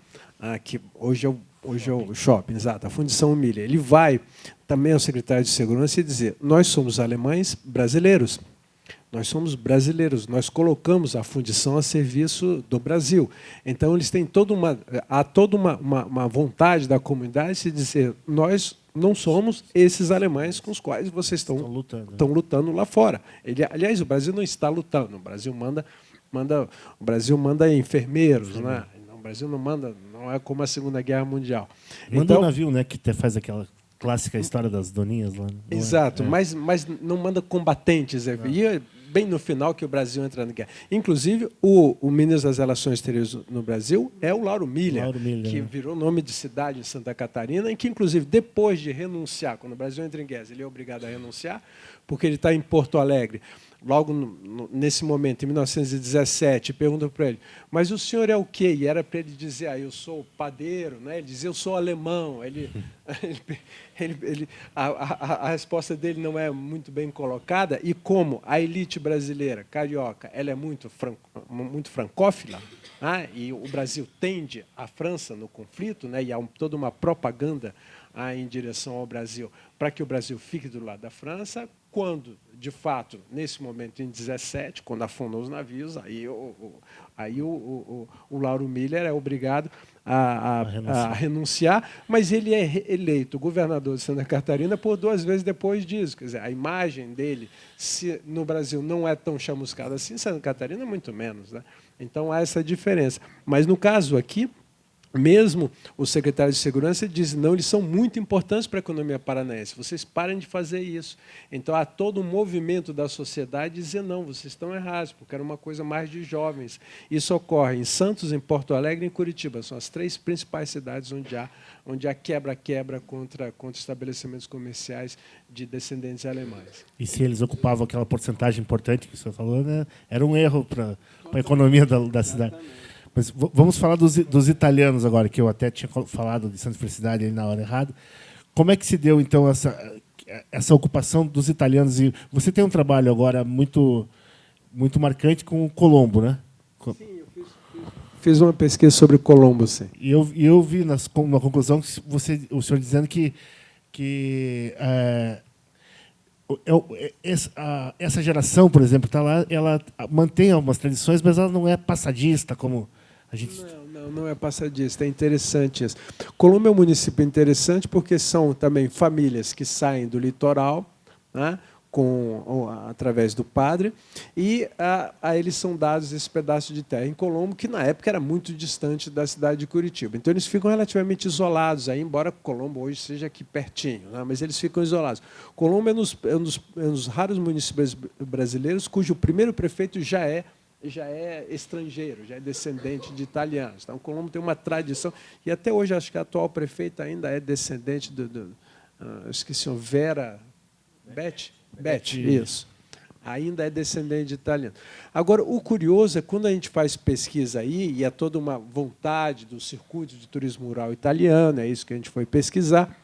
que hoje é o shopping, exato, a Fundição Miller, ele vai também ao secretário de Segurança e dizer: nós somos alemães brasileiros. Nós somos brasileiros, nós colocamos a fundição a serviço do Brasil. Então, eles têm há toda uma vontade da comunidade de dizer: nós não somos esses alemães com os quais vocês estão lutando lá fora. Aliás, o Brasil não está lutando, o Brasil manda enfermeiros, né? O Brasil não é como a Segunda Guerra Mundial. Manda então, um navio, né, que faz aquela clássica história das doninhas lá. Exato, mas não manda combatentes. E bem no final que o Brasil entra na guerra. Inclusive, o ministro das Relações Exteriores no Brasil é o Lauro Miller, que virou nome de cidade em Santa Catarina, e que, inclusive, depois de renunciar, quando o Brasil entra em guerra, ele é obrigado a renunciar, porque ele está em Porto Alegre. Logo nesse momento, em 1917, perguntam para ele: mas o senhor é o quê? E era para ele dizer: eu sou padeiro, né? Ele dizia: eu sou alemão. A resposta dele não é muito bem colocada, e como a elite brasileira, carioca, ela é muito francófila, e o Brasil tende à França no conflito, né? E há toda uma propaganda em direção ao Brasil, para que o Brasil fique do lado da França, quando, de fato, nesse momento, em 17, quando afundam os navios, aí o Lauro Miller é obrigado a renunciar, mas ele é eleito governador de Santa Catarina por 2 vezes depois disso. Quer dizer, a imagem dele no Brasil não é tão chamuscada assim, Santa Catarina muito menos, né? Então, há essa diferença. Mas, no caso aqui, mesmo o secretário de Segurança diz: não, eles são muito importantes para a economia paranaense, vocês parem de fazer isso. Então, há todo um movimento da sociedade dizer: não, vocês estão errados, porque era uma coisa mais de jovens. Isso ocorre em Santos, em Porto Alegre e em Curitiba. São as 3 principais cidades onde há quebra contra estabelecimentos comerciais de descendentes alemães. E se eles ocupavam aquela porcentagem importante que o senhor falou, né, era um erro para a economia da cidade. Mas vamos falar dos italianos agora, que eu até tinha falado de Santa Felicidade ali na hora errada. Como é que se deu, então, essa ocupação dos italianos? E você tem um trabalho agora muito marcante com o Colombo, né? Sim, eu fiz uma pesquisa sobre Colombo, sim. E eu vi na conclusão que o senhor dizendo que essa geração, por exemplo, está lá, ela mantém algumas tradições, mas ela não é passadista, como a gente... Não é passadista, é interessante isso. Colombo é um município interessante porque são também famílias que saem do litoral, né, através do padre, e a eles são dados esse pedaço de terra em Colombo, que na época era muito distante da cidade de Curitiba. Então, eles ficam relativamente isolados, aí, embora Colombo hoje seja aqui pertinho, né, mas eles ficam isolados. Colombo é um dos raros municípios brasileiros cujo primeiro prefeito já é estrangeiro, já é descendente de italianos. Então, Colombo tem uma tradição, e até hoje acho que a atual prefeita ainda é descendente esqueci, Vera Betti, isso. Ainda é descendente de italiano. Agora, o curioso é quando a gente faz pesquisa aí, e é toda uma vontade do circuito de turismo rural italiano, é isso que a gente foi pesquisar,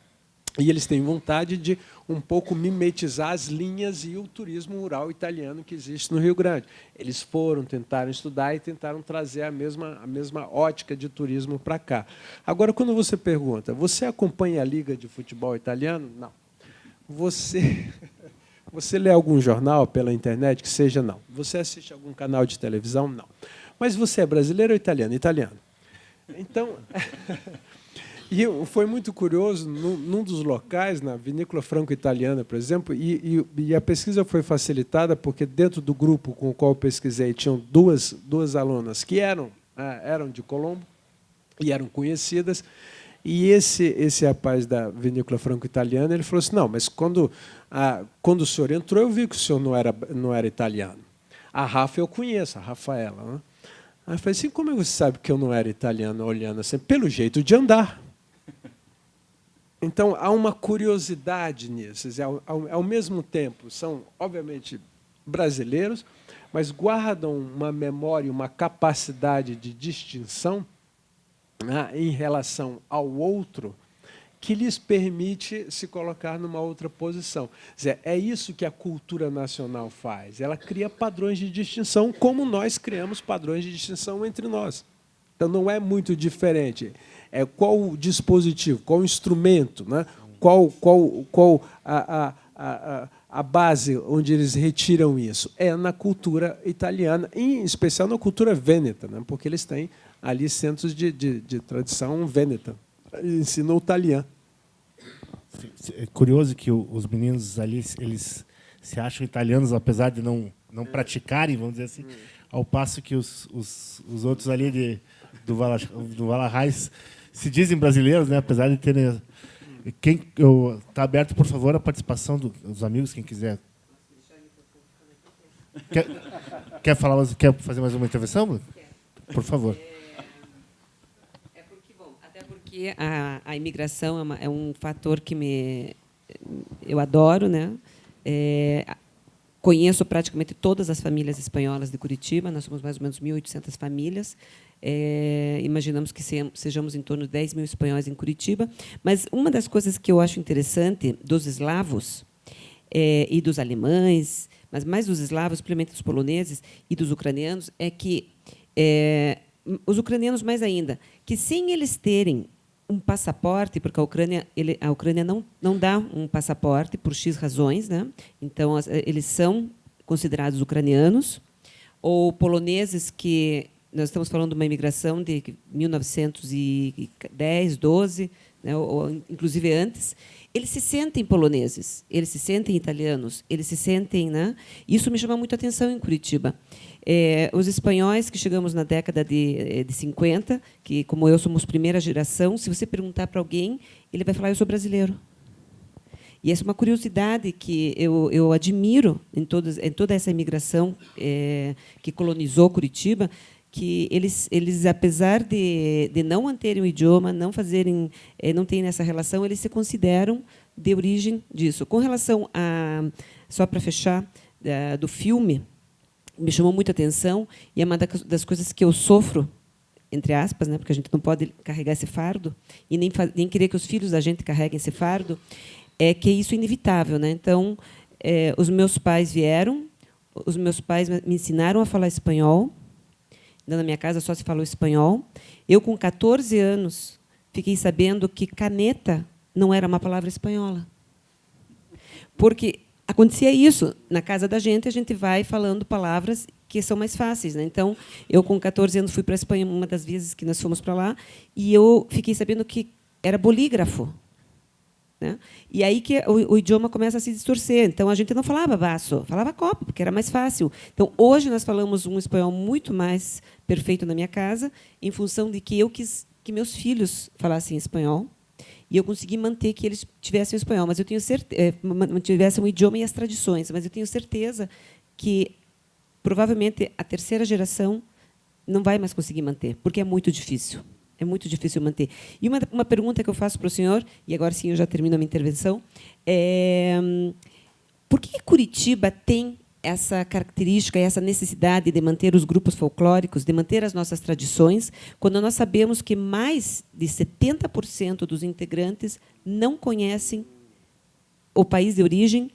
e eles têm vontade de um pouco mimetizar as linhas e o turismo rural italiano que existe no Rio Grande. Eles tentaram estudar e tentaram trazer a mesma ótica de turismo para cá. Agora, quando você pergunta: você acompanha a Liga de Futebol Italiano? Não. Você lê algum jornal pela internet que seja? Não. Você assiste algum canal de televisão? Não. Mas você é brasileiro ou italiano? Italiano. Então... E foi muito curioso, num dos locais, na Vinícola Franco-Italiana, por exemplo, e a pesquisa foi facilitada porque dentro do grupo com o qual eu pesquisei tinham duas alunas que eram de Colombo e eram conhecidas, e esse rapaz da Vinícola Franco-Italiana, ele falou assim: não, mas quando o senhor entrou, eu vi que o senhor não era italiano. A Rafa eu conheço, a Rafaela. Né? Aí eu falei assim: como você sabe que eu não era italiano? Olhando assim, pelo jeito de andar. Então, há uma curiosidade nisso. Ao mesmo tempo, são, obviamente, brasileiros, mas guardam uma memória, uma capacidade de distinção né, em relação ao outro, que lhes permite se colocar numa outra posição. Quer dizer, é isso que a cultura nacional faz. Ela cria padrões de distinção, como nós criamos padrões de distinção entre nós. Então, não é muito diferente. Qual o dispositivo, qual o instrumento, né? qual a base onde eles retiram isso? É na cultura italiana, em especial na cultura vêneta, né? Porque eles têm ali centros de tradição vêneta, ensinam o italiano. É curioso que os meninos ali eles se acham italianos, apesar de não praticarem, vamos dizer assim, ao passo que os outros ali do Valachais se dizem brasileiros, né? Apesar de terem... Está aberto, por favor, a participação dos amigos, quem quiser. Quer fazer mais uma intervenção? Por favor. Até porque a imigração é um fator que eu adoro, né? Conheço praticamente todas as famílias espanholas de Curitiba, nós somos mais ou menos 1.800 famílias. Imaginamos que sejamos em torno de 10 mil espanhóis em Curitiba. Mas uma das coisas que eu acho interessante dos eslavos e dos alemães, mas mais dos eslavos, principalmente dos poloneses e dos ucranianos, é que os ucranianos mais ainda, que sem eles terem um passaporte, porque a Ucrânia não dá um passaporte por X razões, né? Então eles são considerados ucranianos, ou poloneses que nós estamos falando de uma imigração de 1910, 12, né, ou inclusive antes, eles se sentem poloneses, eles se sentem italianos, eles se sentem, né? Isso me chama muito a atenção em Curitiba. Os espanhóis que chegamos na década de 50, que, como eu, somos primeira geração, se você perguntar para alguém, ele vai falar: eu sou brasileiro. E essa é uma curiosidade que eu admiro em toda essa imigração que colonizou Curitiba, que eles apesar de não manterem o idioma, não terem essa relação, eles se consideram de origem disso. Com relação só para fechar, do filme, me chamou muita atenção, e é uma das coisas que eu sofro, entre aspas, né, porque a gente não pode carregar esse fardo, e nem querer que os filhos da gente carreguem esse fardo, é que isso é inevitável, né? Então, os meus pais vieram, os meus pais me ensinaram a falar espanhol. Na minha casa só se falou espanhol. Eu, com 14 anos, fiquei sabendo que caneta não era uma palavra espanhola. Porque acontecia isso. Na casa da gente, a gente vai falando palavras que são mais fáceis, né? Então, eu, com 14 anos, fui para a Espanha uma das vezes que nós fomos para lá, e eu fiquei sabendo que era bolígrafo, né? E aí que o idioma começa a se distorcer. Então, a gente não falava baço, falava copo, porque era mais fácil. Então, hoje, nós falamos um espanhol muito mais perfeito na minha casa, em função de que eu quis que meus filhos falassem espanhol, e eu consegui manter que eles tivessem o espanhol, mas eu tenho tivessem o idioma e as tradições, mas eu tenho certeza que, provavelmente, a terceira geração não vai mais conseguir manter, porque é muito difícil. É muito difícil manter. E uma pergunta que eu faço para o senhor, e agora sim eu já termino a minha intervenção, por que Curitiba tem essa característica, essa necessidade de manter os grupos folclóricos, de manter as nossas tradições, quando nós sabemos que mais de 70% dos integrantes não conhecem o país de origem,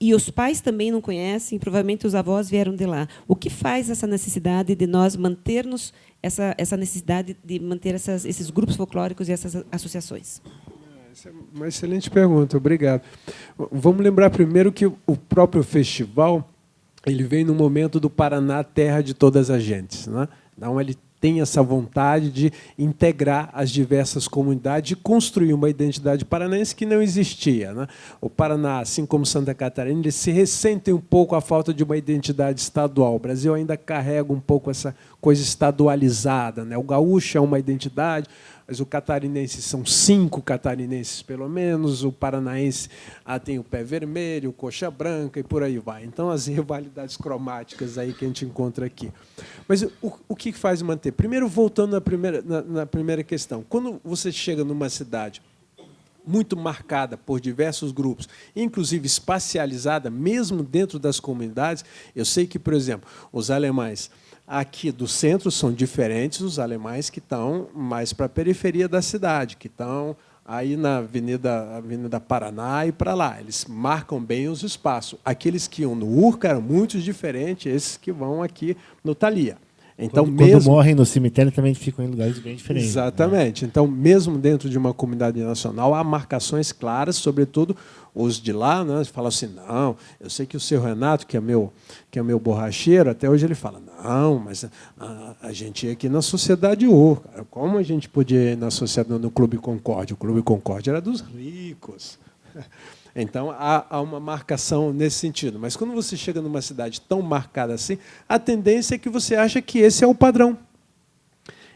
e os pais também não conhecem, provavelmente os avós vieram de lá. O que faz essa necessidade de nós mantermos essa necessidade de manter esses grupos folclóricos e essas associações? Essa é uma excelente pergunta, obrigado. Vamos lembrar primeiro que o próprio festival ele vem no momento do Paraná, terra de todas as gentes, né? Então, ele tem essa vontade de integrar as diversas comunidades e construir uma identidade paranaense que não existia, né? O Paraná, assim como Santa Catarina, eles se ressentem um pouco a falta de uma identidade estadual. O Brasil ainda carrega um pouco essa coisa estadualizada, né? O gaúcho é uma identidade, mas o catarinense são 5 catarinenses, pelo menos. O paranaense tem o pé vermelho, coxa branca e por aí vai. Então, as rivalidades cromáticas aí que a gente encontra aqui. Mas o que faz manter? Primeiro, voltando na primeira questão. Quando você chega numa cidade muito marcada por diversos grupos, inclusive espacializada, mesmo dentro das comunidades, eu sei que, por exemplo, os alemães Aqui do centro são diferentes os alemães que estão mais para a periferia da cidade, que estão aí na Avenida Paraná e para lá. Eles marcam bem os espaços. Aqueles que iam no Urca eram muito diferentes, esses que vão aqui no Thalia. Então, quando morrem no cemitério, também ficam em lugares bem diferentes. Exatamente. Né? Então, mesmo dentro de uma comunidade nacional, há marcações claras, sobretudo os de lá, né, falam assim, não, eu sei que o seu Renato, que é meu borracheiro, até hoje ele fala, não, mas a gente ia aqui na Sociedade Urca. Como a gente podia ir na sociedade, no Clube Concórdia? O Clube Concórdia era dos ricos. Então, há uma marcação nesse sentido. Mas, quando você chega numa cidade tão marcada assim, a tendência é que você acha que esse é o padrão.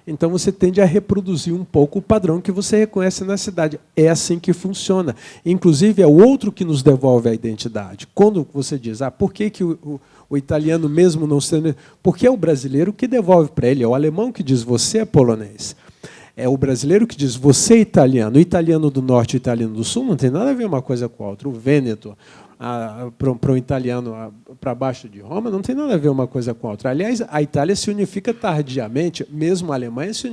Então, você tende a reproduzir um pouco o padrão que você reconhece na cidade. É assim que funciona. Inclusive, é o outro que nos devolve a identidade. Quando você diz, por que o italiano mesmo não sendo... Porque é o brasileiro que devolve para ele, é o alemão que diz, você é polonês. É o brasileiro que diz, você é italiano. O italiano do norte e o italiano do sul não tem nada a ver uma coisa com a outra. O Vêneto, para um italiano para baixo de Roma, não tem nada a ver uma coisa com a outra. Aliás, a Itália se unifica tardiamente, mesmo a Alemanha se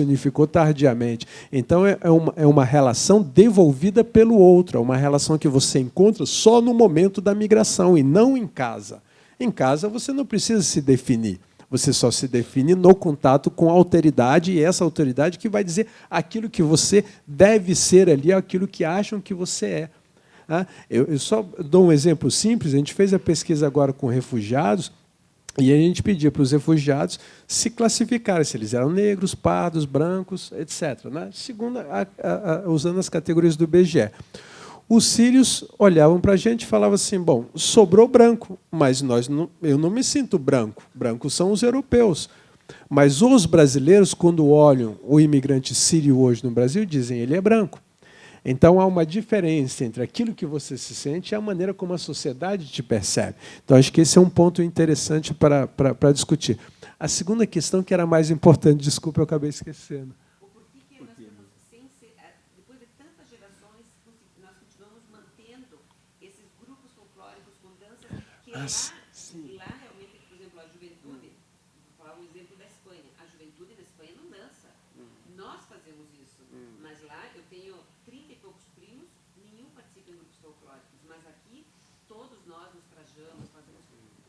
unificou tardiamente. Então, é uma relação devolvida pelo outro, é uma relação que você encontra só no momento da migração e não em casa. Em casa, você não precisa se definir. Você só se define no contato com a autoridade, e essa autoridade que vai dizer aquilo que você deve ser ali, aquilo que acham que você é. Eu só dou um exemplo simples. A gente fez a pesquisa agora com refugiados, e a gente pedia para os refugiados se classificarem, se eles eram negros, pardos, brancos, etc., né? Usando as categorias do IBGE. Os sírios olhavam para a gente e falavam assim, bom, sobrou branco, mas eu não me sinto branco. Brancos são os europeus. Mas os brasileiros, quando olham o imigrante sírio hoje no Brasil, dizem ele é branco. Então, há uma diferença entre aquilo que você se sente e a maneira como a sociedade te percebe. Então, acho que esse é um ponto interessante para discutir. A segunda questão, que era mais importante, desculpa, eu acabei esquecendo. E lá, realmente, por exemplo, a juventude, vou falar um exemplo da Espanha. A juventude na Espanha não dança. Nós fazemos isso. Mas lá eu tenho 30 e poucos primos, nenhum participa em grupos folclóricos. Mas aqui, todos nós nos trajamos, fazemos.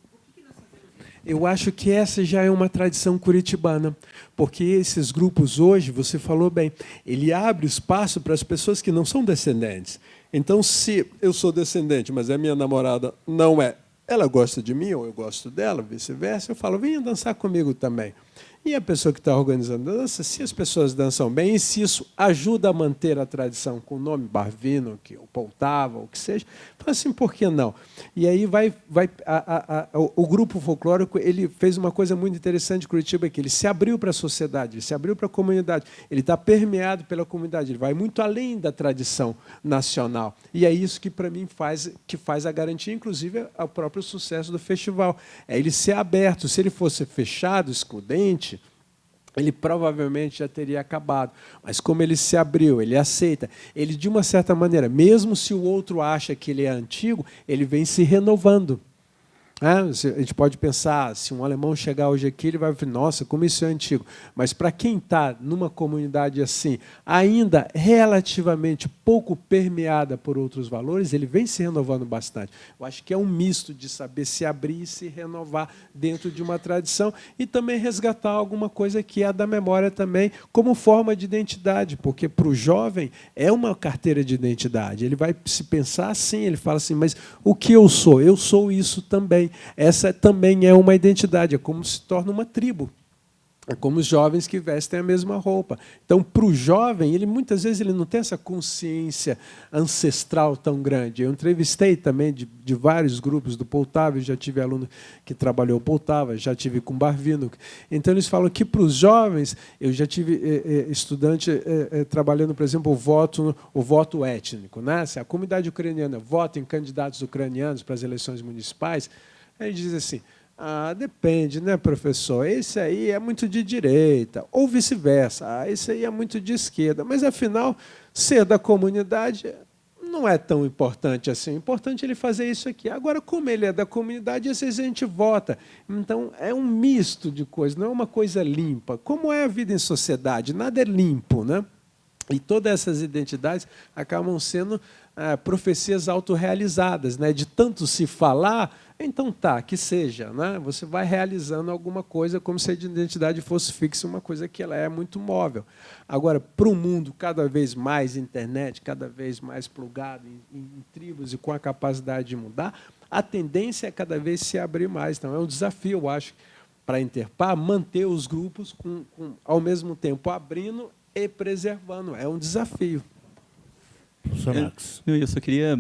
Por que nós fazemos isso? Eu acho que essa já é uma tradição curitibana, porque esses grupos hoje, você falou bem, ele abre espaço para as pessoas que não são descendentes. Então, se eu sou descendente, mas a minha namorada não é, ela gosta de mim ou eu gosto dela, vice-versa, eu falo, venha dançar comigo também. E a pessoa que está organizando a dança, se as pessoas dançam bem, e se isso ajuda a manter a tradição com o nome Barvino, ou Poltava, ou o que seja, fala assim, por que não? E aí o grupo folclórico ele fez uma coisa muito interessante em Curitiba, que ele se abriu para a sociedade, ele se abriu para a comunidade, ele está permeado pela comunidade, ele vai muito além da tradição nacional. E é isso que, para mim, faz a garantia, inclusive, ao próprio sucesso do festival. É ele ser aberto. Se ele fosse fechado, excludente, ele provavelmente já teria acabado. Mas como ele se abriu, ele aceita, ele, de uma certa maneira, mesmo se o outro acha que ele é antigo, ele vem se renovando. A gente pode pensar, se um alemão chegar hoje aqui, ele vai falar, nossa, como isso é antigo. Mas para quem está numa comunidade assim, ainda relativamente pouco permeada por outros valores, ele vem se renovando bastante. Eu acho que é um misto de saber se abrir e se renovar dentro de uma tradição e também resgatar alguma coisa que é da memória também, como forma de identidade, porque para o jovem é uma carteira de identidade. Ele vai se pensar assim, ele fala assim, mas o que eu sou? Eu sou isso também. Essa também é uma identidade, é como se torna uma tribo. É como os jovens que vestem a mesma roupa. Então, para o jovem, ele muitas vezes ele não tem essa consciência ancestral tão grande. Eu entrevistei também de vários grupos do Poltava, eu já tive aluno que trabalhou Poltava, já tive com Barvino. Então, eles falam que, para os jovens, eu já tive estudante trabalhando, por exemplo, o voto étnico. Né? Se a comunidade ucraniana vota em candidatos ucranianos para as eleições municipais, aí diz assim, depende, né, professor? Esse aí é muito de direita, ou vice-versa. Esse aí é muito de esquerda. Mas, afinal, ser da comunidade não é tão importante assim. É importante ele fazer isso aqui. Agora, como ele é da comunidade, às vezes a gente vota. Então, é um misto de coisas, não é uma coisa limpa. Como é a vida em sociedade? Nada é limpo, né? E todas essas identidades acabam sendo profecias autorrealizadas, né? De tanto se falar, então tá, que seja, né? Você vai realizando alguma coisa como se a identidade fosse fixa, uma coisa que ela é muito móvel. Agora, para o mundo cada vez mais internet, cada vez mais plugado em tribos e com a capacidade de mudar, a tendência é cada vez se abrir mais. Então, é um desafio, eu acho, para a Interpar, manter os grupos ao mesmo tempo abrindo e preservando. É um desafio. Eu só queria,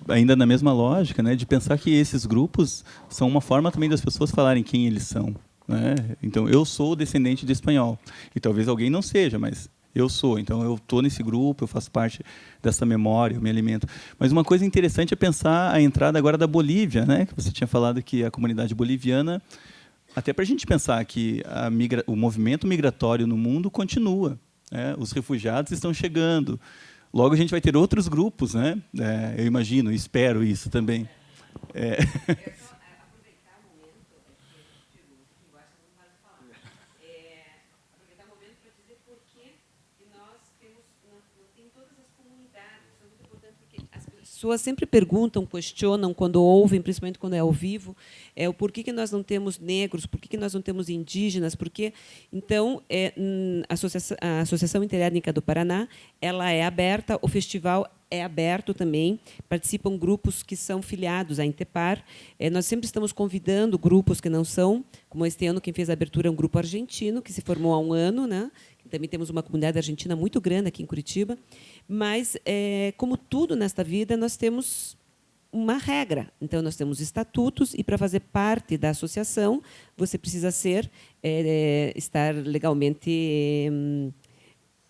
ainda na mesma lógica, né, de pensar que esses grupos são uma forma também das pessoas falarem quem eles são. Né? Então, eu sou descendente de espanhol. E talvez alguém não seja, mas eu sou. Então, eu estou nesse grupo, eu faço parte dessa memória, eu me alimento. Mas uma coisa interessante é pensar a entrada agora da Bolívia, né, que você tinha falado que a comunidade boliviana, até para a gente pensar que o movimento migratório no mundo continua. Né? Os refugiados estão chegando. Logo a gente vai ter outros grupos, né? Eu imagino, espero isso também. Aproveitar o momento, aproveitar o momento para dizer por que nós não tem todas as comunidades. Isso é muito importante, porque as pessoas sempre perguntam, questionam quando ouvem, principalmente quando é ao vivo, o porquê que nós não temos negros, por que nós não temos indígenas, porque então a Associação Interétnica do Paraná, ela é aberta, o festival é aberto também, participam grupos que são filiados à Intepar. Nós sempre estamos convidando grupos que não são, como este ano quem fez a abertura é um grupo argentino, que se formou há um ano, né? Também temos uma comunidade argentina muito grande aqui em Curitiba, mas, como tudo nesta vida, nós temos uma regra. Então, nós temos estatutos, e para fazer parte da associação, você precisa estar legalmente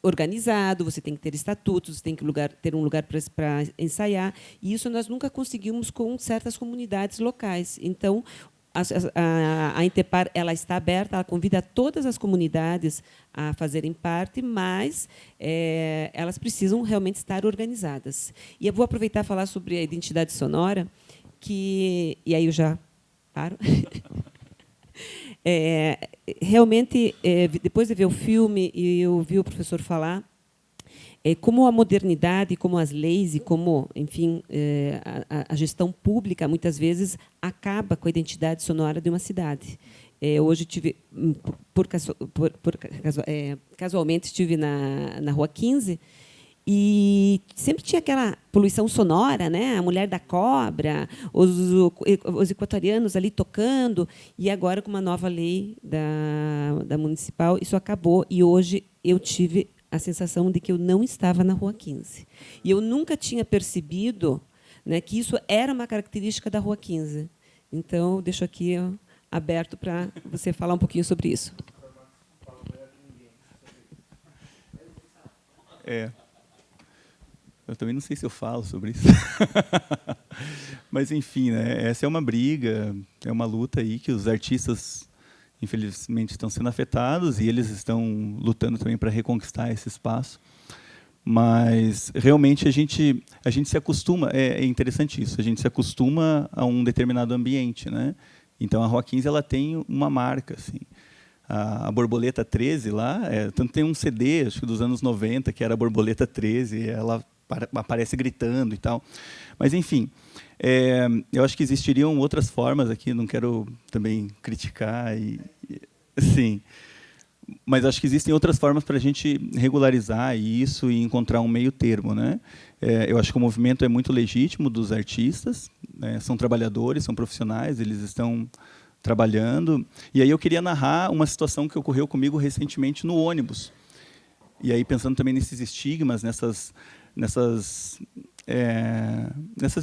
organizado, você tem que ter estatutos, você tem que ter um lugar para ensaiar, e isso nós nunca conseguimos com certas comunidades locais. Então, a Intepar, ela está aberta, ela convida todas as comunidades a fazerem parte, mas elas precisam realmente estar organizadas. E eu vou aproveitar e falar sobre a identidade sonora, e aí eu já paro. Realmente, depois de ver o filme e eu ouvir o professor falar, como a modernidade, como as leis e como, enfim, a gestão pública muitas vezes acaba com a identidade sonora de uma cidade. Hoje tive, casualmente estive na Rua 15 e sempre tinha aquela poluição sonora, né? A Mulher da Cobra, os equatorianos ali tocando, e agora com uma nova lei da municipal isso acabou, e hoje eu tive a sensação de que eu não estava na Rua 15. E eu nunca tinha percebido, né, que isso era uma característica da Rua 15. Então, eu deixo aqui aberto para você falar um pouquinho sobre isso. Eu também não sei se eu falo sobre isso. Mas, enfim, né, essa é uma briga, é uma luta aí que os artistas, infelizmente, estão sendo afetados, e eles estão lutando também para reconquistar esse espaço. Mas, realmente, a gente se acostuma, é interessante isso, a gente se acostuma a um determinado ambiente. Né? Então, a Rua 15 ela tem uma marca. Assim. A Borboleta 13, lá, tanto tem um CD, acho que dos anos 90, que era a Borboleta 13, e ela aparece gritando e tal. Mas, enfim, eu acho que existiriam outras formas aqui, não quero também criticar, sim, mas acho que existem outras formas para a gente regularizar isso e encontrar um meio termo. Né? Eu acho que o movimento é muito legítimo dos artistas, né? São trabalhadores, são profissionais, eles estão trabalhando. E aí eu queria narrar uma situação que ocorreu comigo recentemente no ônibus. E aí, pensando também nesses estigmas, nessas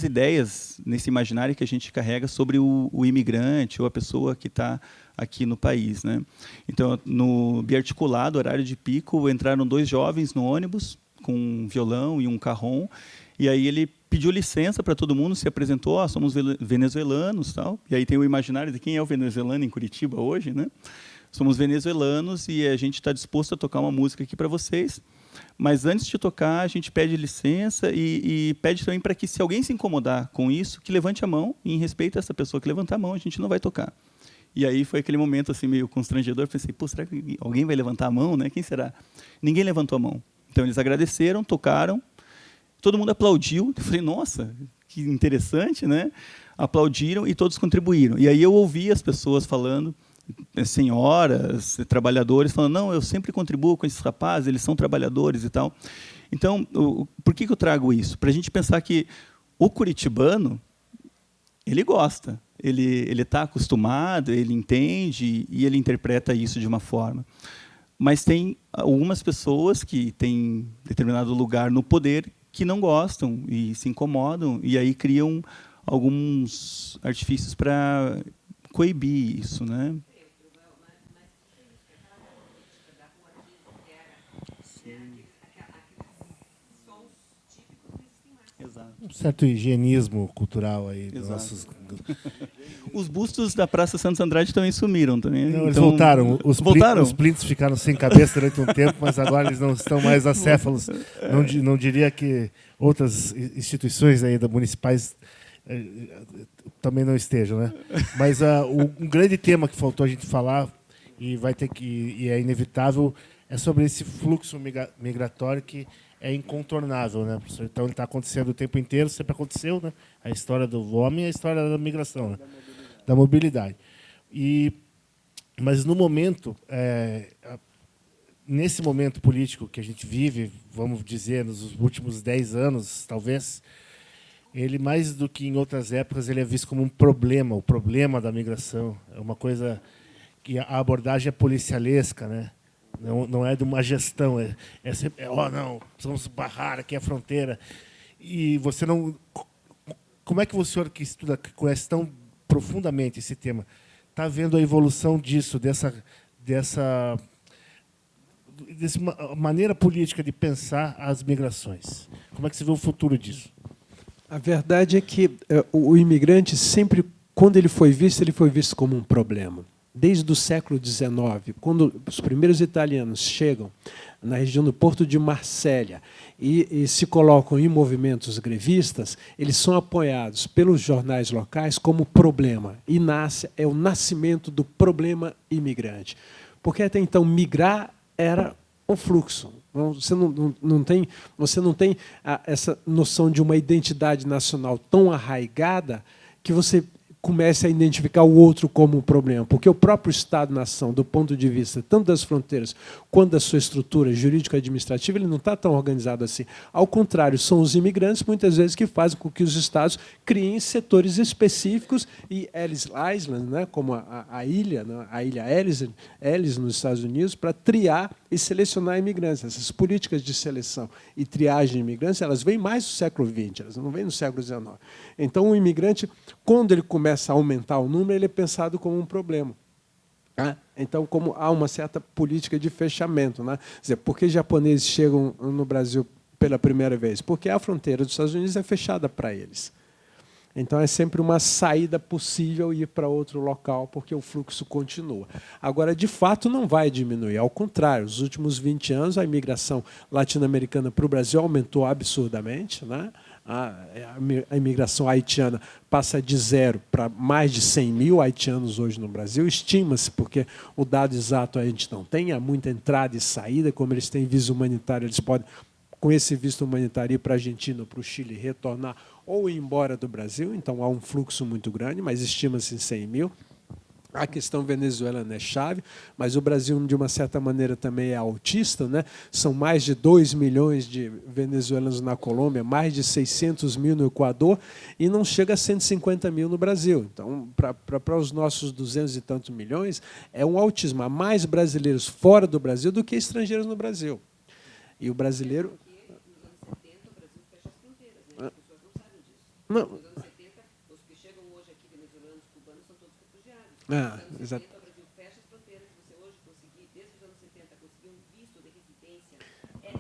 ideias, nesse imaginário que a gente carrega sobre o imigrante ou a pessoa que está aqui no país. Né? Então, no biarticulado, horário de pico, entraram 2 jovens no ônibus, com um violão e um carrom, e aí ele pediu licença para todo mundo, se apresentou, somos venezuelanos, tal. E aí tem o imaginário de quem é o venezuelano em Curitiba hoje. Né? Somos venezuelanos e a gente está disposto a tocar uma música aqui para vocês. Mas antes de tocar, a gente pede licença e pede também para que, se alguém se incomodar com isso, que levante a mão, e em respeito a essa pessoa que levantar a mão, a gente não vai tocar. E aí foi aquele momento assim meio constrangedor, pensei, pô, será que alguém vai levantar a mão, né? Quem será? Ninguém levantou a mão. Então eles agradeceram, tocaram, todo mundo aplaudiu. Eu falei, nossa, que interessante, né? Aplaudiram e todos contribuíram. E aí eu ouvi as pessoas falando, senhoras, trabalhadores, falando, não, eu sempre contribuo com esses rapazes, eles são trabalhadores e tal. Então, por que eu trago isso? Para a gente pensar que o curitibano, ele gosta, ele está acostumado, ele entende e ele interpreta isso de uma forma. Mas tem algumas pessoas que têm determinado lugar no poder que não gostam e se incomodam, e aí criam alguns artifícios para coibir isso, né? Exato. Um certo higienismo cultural aí dos Exato. nossos. Os bustos da Praça Santos Andrade também sumiram também. Não, eles então, voltaram. voltaram? Os plintos ficaram sem cabeça durante um tempo, mas agora eles não estão mais acéfalos. Não diria que outras instituições aí municipais também não estejam, né? Mas um grande tema que faltou a gente falar e vai ter que e é inevitável é sobre esse fluxo migratório que é incontornável, né, professor? Então ele está acontecendo o tempo inteiro, sempre aconteceu, né? A história do homem e a história da migração, né? Da mobilidade. Mas no momento, nesse momento político que a gente vive, vamos dizer, nos últimos 10 anos, talvez, ele, mais do que em outras épocas, ele é visto como um problema, o problema da migração. É uma coisa que a abordagem é policialesca, né? Não é de uma gestão, é sempre, não, precisamos barrar aqui a fronteira. E você não... Como é que o senhor, que estuda, que conhece tão profundamente esse tema, está vendo a evolução disso, dessa maneira política de pensar as migrações? Como é que você vê o futuro disso? A verdade é que o imigrante sempre, quando ele foi visto como um problema. Desde o século XIX, quando os primeiros italianos chegam na região do Porto de Marselha e se colocam em movimentos grevistas, eles são apoiados pelos jornais locais como problema. E é o nascimento do problema imigrante. Porque até então migrar era um fluxo. Você não tem essa noção de uma identidade nacional tão arraigada que você comece a identificar o outro como um problema, porque o próprio Estado-nação, do ponto de vista tanto das fronteiras quanto da sua estrutura jurídico-administrativa, ele não está tão organizado assim. Ao contrário, são os imigrantes, muitas vezes, que fazem com que os Estados criem setores específicos e Ellis Island, né, como a ilha Ellis, nos Estados Unidos, para triar e selecionar imigrantes. Essas políticas de seleção e triagem de imigrantes, elas vêm mais do século XX, elas não vêm no século XIX. Então, o imigrante, quando ele começa a aumentar o número, ele é pensado como um problema. Então, como há uma certa política de fechamento. Né? Quer dizer, por que japoneses chegam no Brasil pela primeira vez? Porque a fronteira dos Estados Unidos é fechada para eles. Então, é sempre uma saída possível ir para outro local, porque o fluxo continua. Agora, de fato, não vai diminuir. Ao contrário, nos últimos 20 anos, a imigração latino-americana para o Brasil aumentou absurdamente. Né? A imigração haitiana passa de 0 para mais de 100 mil haitianos hoje no Brasil. Estima-se, porque o dado exato a gente não tem, há muita entrada e saída. Como eles têm visto humanitário, eles podem, com esse visto humanitário, ir para a Argentina, para o Chile, retornar ou ir embora do Brasil. Então, há um fluxo muito grande, mas estima-se em 100 mil. A questão venezuelana é chave, mas o Brasil, de uma certa maneira, também é autista. Né? São mais de 2 milhões de venezuelanos na Colômbia, mais de 600 mil no Equador, e não chega a 150 mil no Brasil. Então, para os nossos 200 e tantos milhões, é um autismo. Há mais brasileiros fora do Brasil do que estrangeiros no Brasil. E o brasileiro... Não. Exato. O Brasil fecha as fronteiras. Você hoje conseguir, desde os anos 70, conseguir um visto de residência é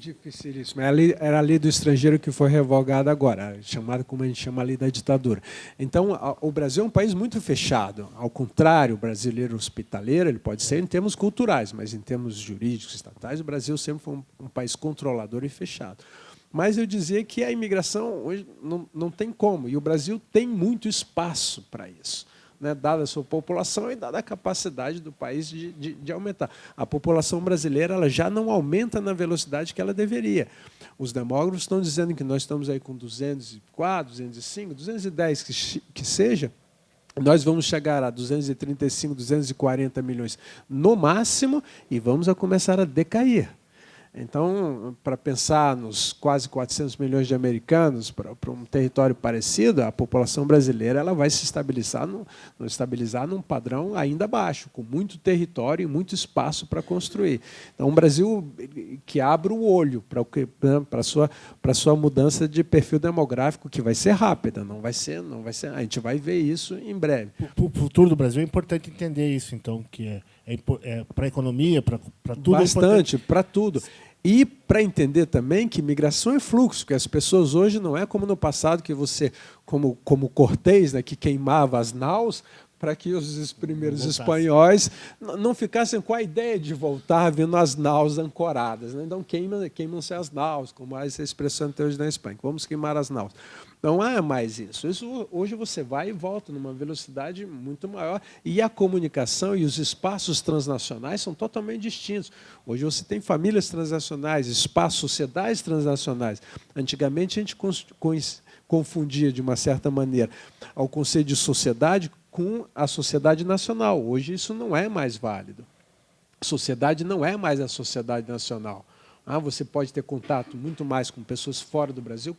Dificilíssimo. Era a lei do estrangeiro que foi revogada agora, chamada como a gente chama a lei da ditadura. Então, o Brasil é um país muito fechado. Ao contrário, o brasileiro hospitaleiro, ele pode ser em termos culturais, mas em termos jurídicos, estatais, o Brasil sempre foi um país controlador e fechado. Mas eu dizia que a imigração hoje não tem como, e o Brasil tem muito espaço para isso, né, dada a sua população e dada a capacidade do país de aumentar. A população brasileira ela já não aumenta na velocidade que ela deveria. Os demógrafos estão dizendo que nós estamos aí com 204, 205, 210 que seja, nós vamos chegar a 235, 240 milhões no máximo e vamos a começar a decair. Então, para pensar nos quase 400 milhões de americanos, para um território parecido, a população brasileira ela vai se estabilizar num padrão ainda baixo, com muito território e muito espaço para construir. Então, um Brasil que abre o olho para a sua mudança de perfil demográfico, que vai ser rápida, não vai ser. A gente vai ver isso em breve. Para o futuro do Brasil é importante entender isso, então, que para a economia, para tudo. Bastante, para tudo. E para entender também que migração é fluxo, que as pessoas hoje não é como no passado, que você, como Cortés, né, que queimava as naus, para que os primeiros espanhóis não ficassem com a ideia de voltar vendo as naus ancoradas, né? Então queimam-se as naus, como essa expressão até hoje na Espanha, vamos queimar as naus. Não é mais isso. Hoje você vai e volta numa velocidade muito maior e a comunicação e os espaços transnacionais são totalmente distintos. Hoje você tem famílias transnacionais, espaços, sociedades transnacionais. Antigamente a gente confundia, de uma certa maneira, o conceito de sociedade com a sociedade nacional. Hoje isso não é mais válido. A sociedade não é mais a sociedade nacional. Você pode ter contato muito mais com pessoas fora do Brasil,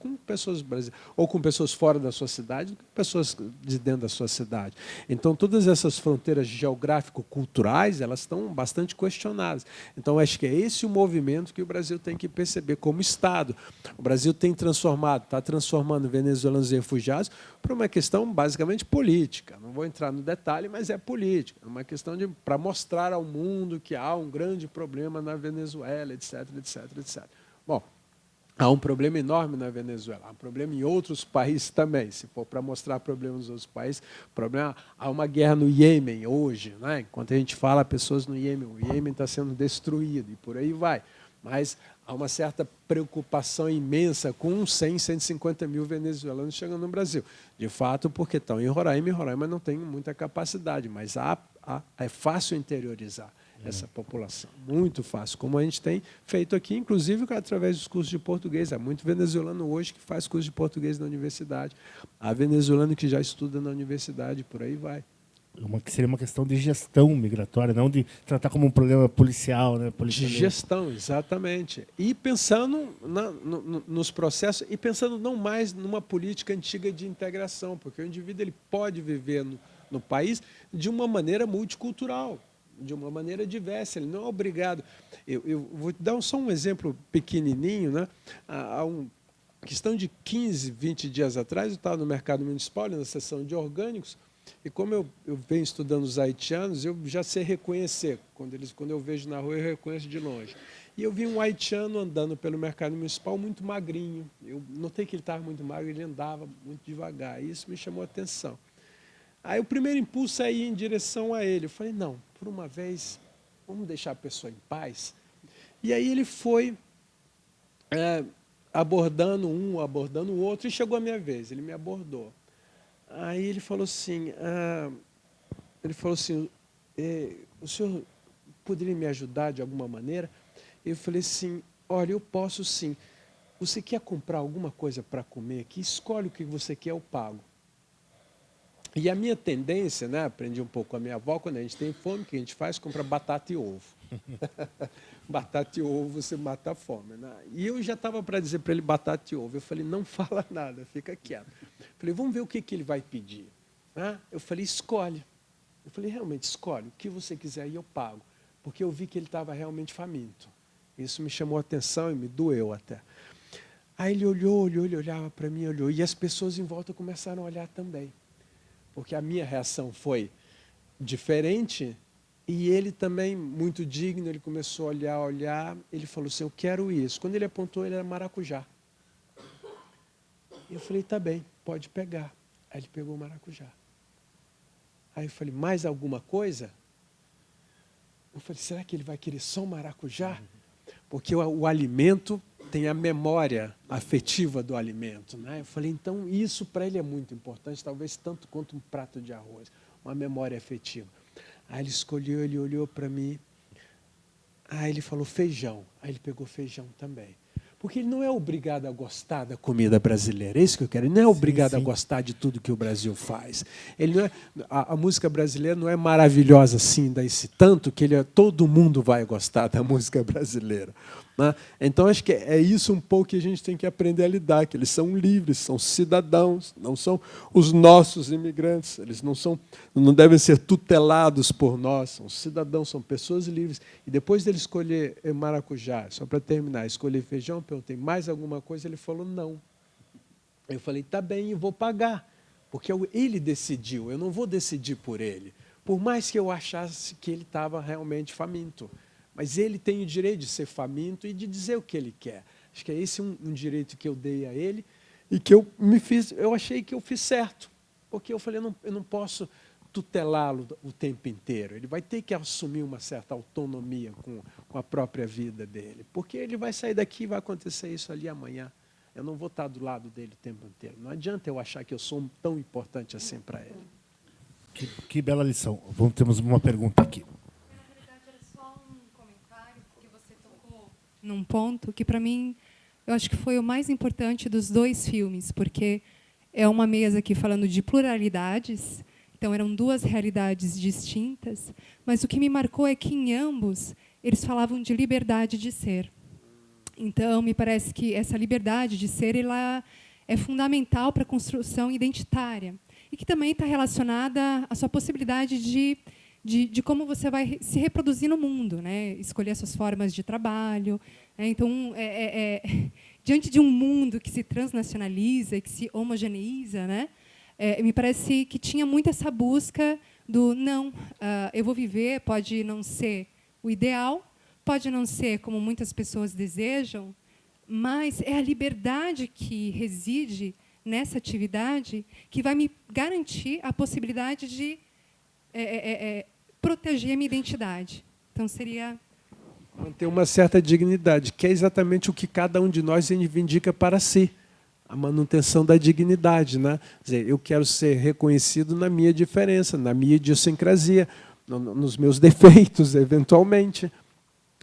ou com pessoas fora da sua cidade, do que pessoas de dentro da sua cidade. Então, todas essas fronteiras geográfico-culturais, elas estão bastante questionadas. Então, acho que é esse o movimento que o Brasil tem que perceber como Estado. O Brasil está transformando venezuelanos em refugiados por uma questão basicamente política. Não vou entrar no detalhe, mas é política. É uma questão para mostrar ao mundo que há um grande problema na Venezuela, etc., etc. Etc. Bom, há um problema enorme na Venezuela, há um problema em outros países também. Se for para mostrar problemas nos outros países, há uma guerra no Iêmen hoje, né? Enquanto a gente fala, pessoas no Iêmen, o Iêmen está sendo destruído e por aí vai. Mas há uma certa preocupação imensa com 100, 150 mil venezuelanos chegando no Brasil. De fato, porque estão em Roraima, e Roraima não tem muita capacidade, mas é fácil interiorizar essa população, muito fácil, como a gente tem feito aqui, inclusive através dos cursos de português. Há muito venezuelano hoje que faz curso de português na universidade, há venezuelano que já estuda na universidade, por aí vai. Que seria uma questão de gestão migratória, não de tratar como um problema policial, né? De gestão, exatamente. E pensando nos processos, e pensando não mais numa política antiga de integração, porque o indivíduo ele pode viver no país de uma maneira multicultural, de uma maneira diversa, ele não é obrigado. Eu vou dar só um exemplo pequenininho, né? Há uma questão de 15, 20 dias atrás, eu estava no mercado municipal, na seção de orgânicos, e como eu venho estudando os haitianos, eu já sei reconhecer. Quando eu vejo na rua, eu reconheço de longe. E eu vi um haitiano andando pelo mercado municipal muito magrinho. Eu notei que ele estava muito magro, ele andava muito devagar, e isso me chamou a atenção. Aí o primeiro impulso é ir em direção a ele. Eu falei, não, por uma vez, vamos deixar a pessoa em paz. E aí ele foi abordando um, abordando o outro, e chegou a minha vez, ele me abordou. Aí ele falou assim, o senhor poderia me ajudar de alguma maneira? Eu falei assim, olha, eu posso sim. Você quer comprar alguma coisa para comer aqui? Escolhe o que você quer, eu pago. E a minha tendência, né, aprendi um pouco com a minha avó, quando a gente tem fome, o que a gente faz? Compra batata e ovo. Batata e ovo, você mata a fome. Né? E eu já estava para dizer para ele batata e ovo. Eu falei, não fala nada, fica quieto. Eu falei, vamos ver o que ele vai pedir. Eu falei, escolhe. Eu falei, realmente, escolhe o que você quiser e eu pago. Porque eu vi que ele estava realmente faminto. Isso me chamou a atenção e me doeu até. Aí ele olhou, ele olhava para mim, olhou. E as pessoas em volta começaram a olhar também. Porque a minha reação foi diferente E ele também, muito digno, ele começou a olhar, ele falou assim, eu quero isso. Quando ele apontou, ele era maracujá. Eu falei, tá bem, pode pegar. Aí ele pegou o maracujá. Aí eu falei, mais alguma coisa? Eu falei, será que ele vai querer só um maracujá? Porque o alimento tem a memória afetiva do alimento, né? Eu falei, então isso para ele é muito importante, talvez tanto quanto um prato de arroz, uma memória afetiva. Aí ele escolheu, ele olhou para mim, aí ele falou feijão, aí ele pegou feijão também. Porque ele não é obrigado a gostar da comida brasileira, é isso que eu quero. Ele não é obrigado a gostar de tudo que o Brasil faz. Ele não é, a música brasileira não é maravilhosa assim, desse tanto que todo mundo vai gostar da música brasileira. Né? Então, acho que é isso um pouco que a gente tem que aprender a lidar, que eles são livres, são cidadãos, não são os nossos imigrantes, eles não devem ser tutelados por nós, são cidadãos, são pessoas livres. E depois dele escolher maracujá, só para terminar, escolher feijão, perguntei, mais alguma coisa? Ele falou, não. Eu falei, tá bem, eu vou pagar, porque ele decidiu, eu não vou decidir por ele, por mais que eu achasse que ele estava realmente faminto. Mas ele tem o direito de ser faminto e de dizer o que ele quer. Acho que é esse um direito que eu dei a ele e que eu achei que eu fiz certo. Porque eu falei, eu não posso tutelá-lo o tempo inteiro. Ele vai ter que assumir uma certa autonomia com a própria vida dele. Porque ele vai sair daqui e vai acontecer isso ali amanhã. Eu não vou estar do lado dele o tempo inteiro. Não adianta eu achar que eu sou tão importante assim para ele. Que bela lição. Temos uma pergunta aqui. Num ponto que, para mim, eu acho que foi o mais importante dos dois filmes, porque é uma mesa aqui falando de pluralidades, então eram duas realidades distintas, mas o que me marcou é que, em ambos, eles falavam de liberdade de ser. Então, me parece que essa liberdade de ser ela é fundamental para a construção identitária, e que também está relacionada à sua possibilidade de como você vai se reproduzir no mundo, né? Escolher as suas formas de trabalho. Então, diante de um mundo que se transnacionaliza, que se homogeneiza, né? Me parece que tinha muito essa busca do não, eu vou viver, pode não ser o ideal, pode não ser como muitas pessoas desejam, mas é a liberdade que reside nessa atividade que vai me garantir a possibilidade de proteger a minha identidade. Então, seria... Manter uma certa dignidade, que é exatamente o que cada um de nós reivindica para si. A manutenção da dignidade. Né? Quer dizer, eu quero ser reconhecido na minha diferença, na minha idiosincrasia, nos meus defeitos, eventualmente.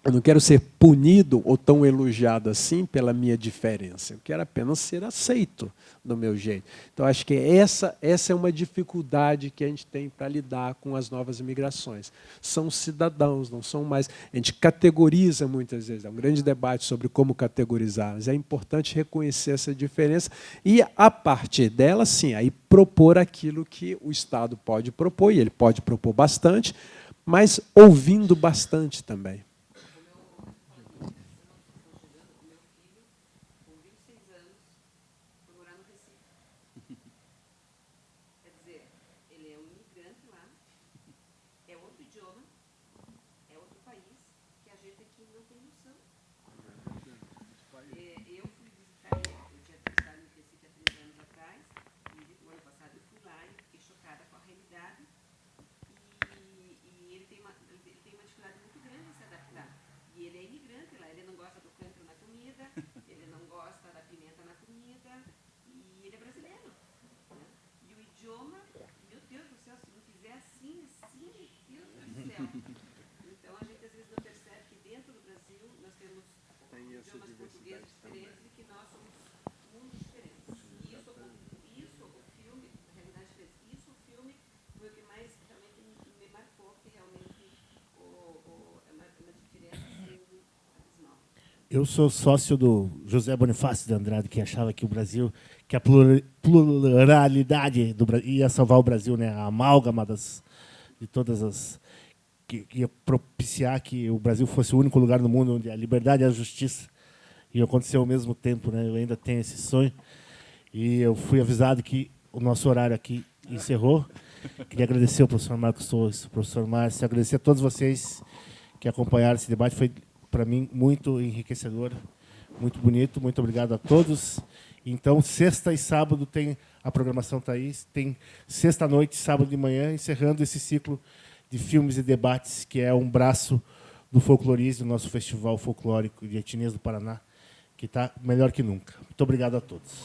Eu não quero ser punido ou tão elogiado assim pela minha diferença. Eu quero apenas ser aceito do meu jeito. Então, acho que essa é uma dificuldade que a gente tem para lidar com as novas imigrações. São cidadãos, não são mais... A gente categoriza muitas vezes. É um grande debate sobre como categorizar. Mas é importante reconhecer essa diferença e, a partir dela, sim, aí propor aquilo que o Estado pode propor, e ele pode propor bastante, mas ouvindo bastante também. Eu sou sócio do José Bonifácio de Andrade, que achava que o Brasil, que a pluralidade do Brasil ia salvar o Brasil, né? A amálgama de todas as... que ia propiciar que o Brasil fosse o único lugar no mundo onde a liberdade e a justiça iam acontecer ao mesmo tempo, né? Eu ainda tenho esse sonho. E eu fui avisado que o nosso horário aqui encerrou. Queria agradecer ao professor Marcos Torres, ao professor Márcio, agradecer a todos vocês que acompanharam esse debate. Foi, para mim, muito enriquecedor, muito bonito. Muito obrigado a todos. Então, sexta e sábado tem a programação Thaís, tem sexta-noite, sábado de manhã, encerrando esse ciclo de filmes e debates, que é um braço do Folclorismo, do nosso Festival Folclórico de Etnias do Paraná, que está melhor que nunca. Muito obrigado a todos.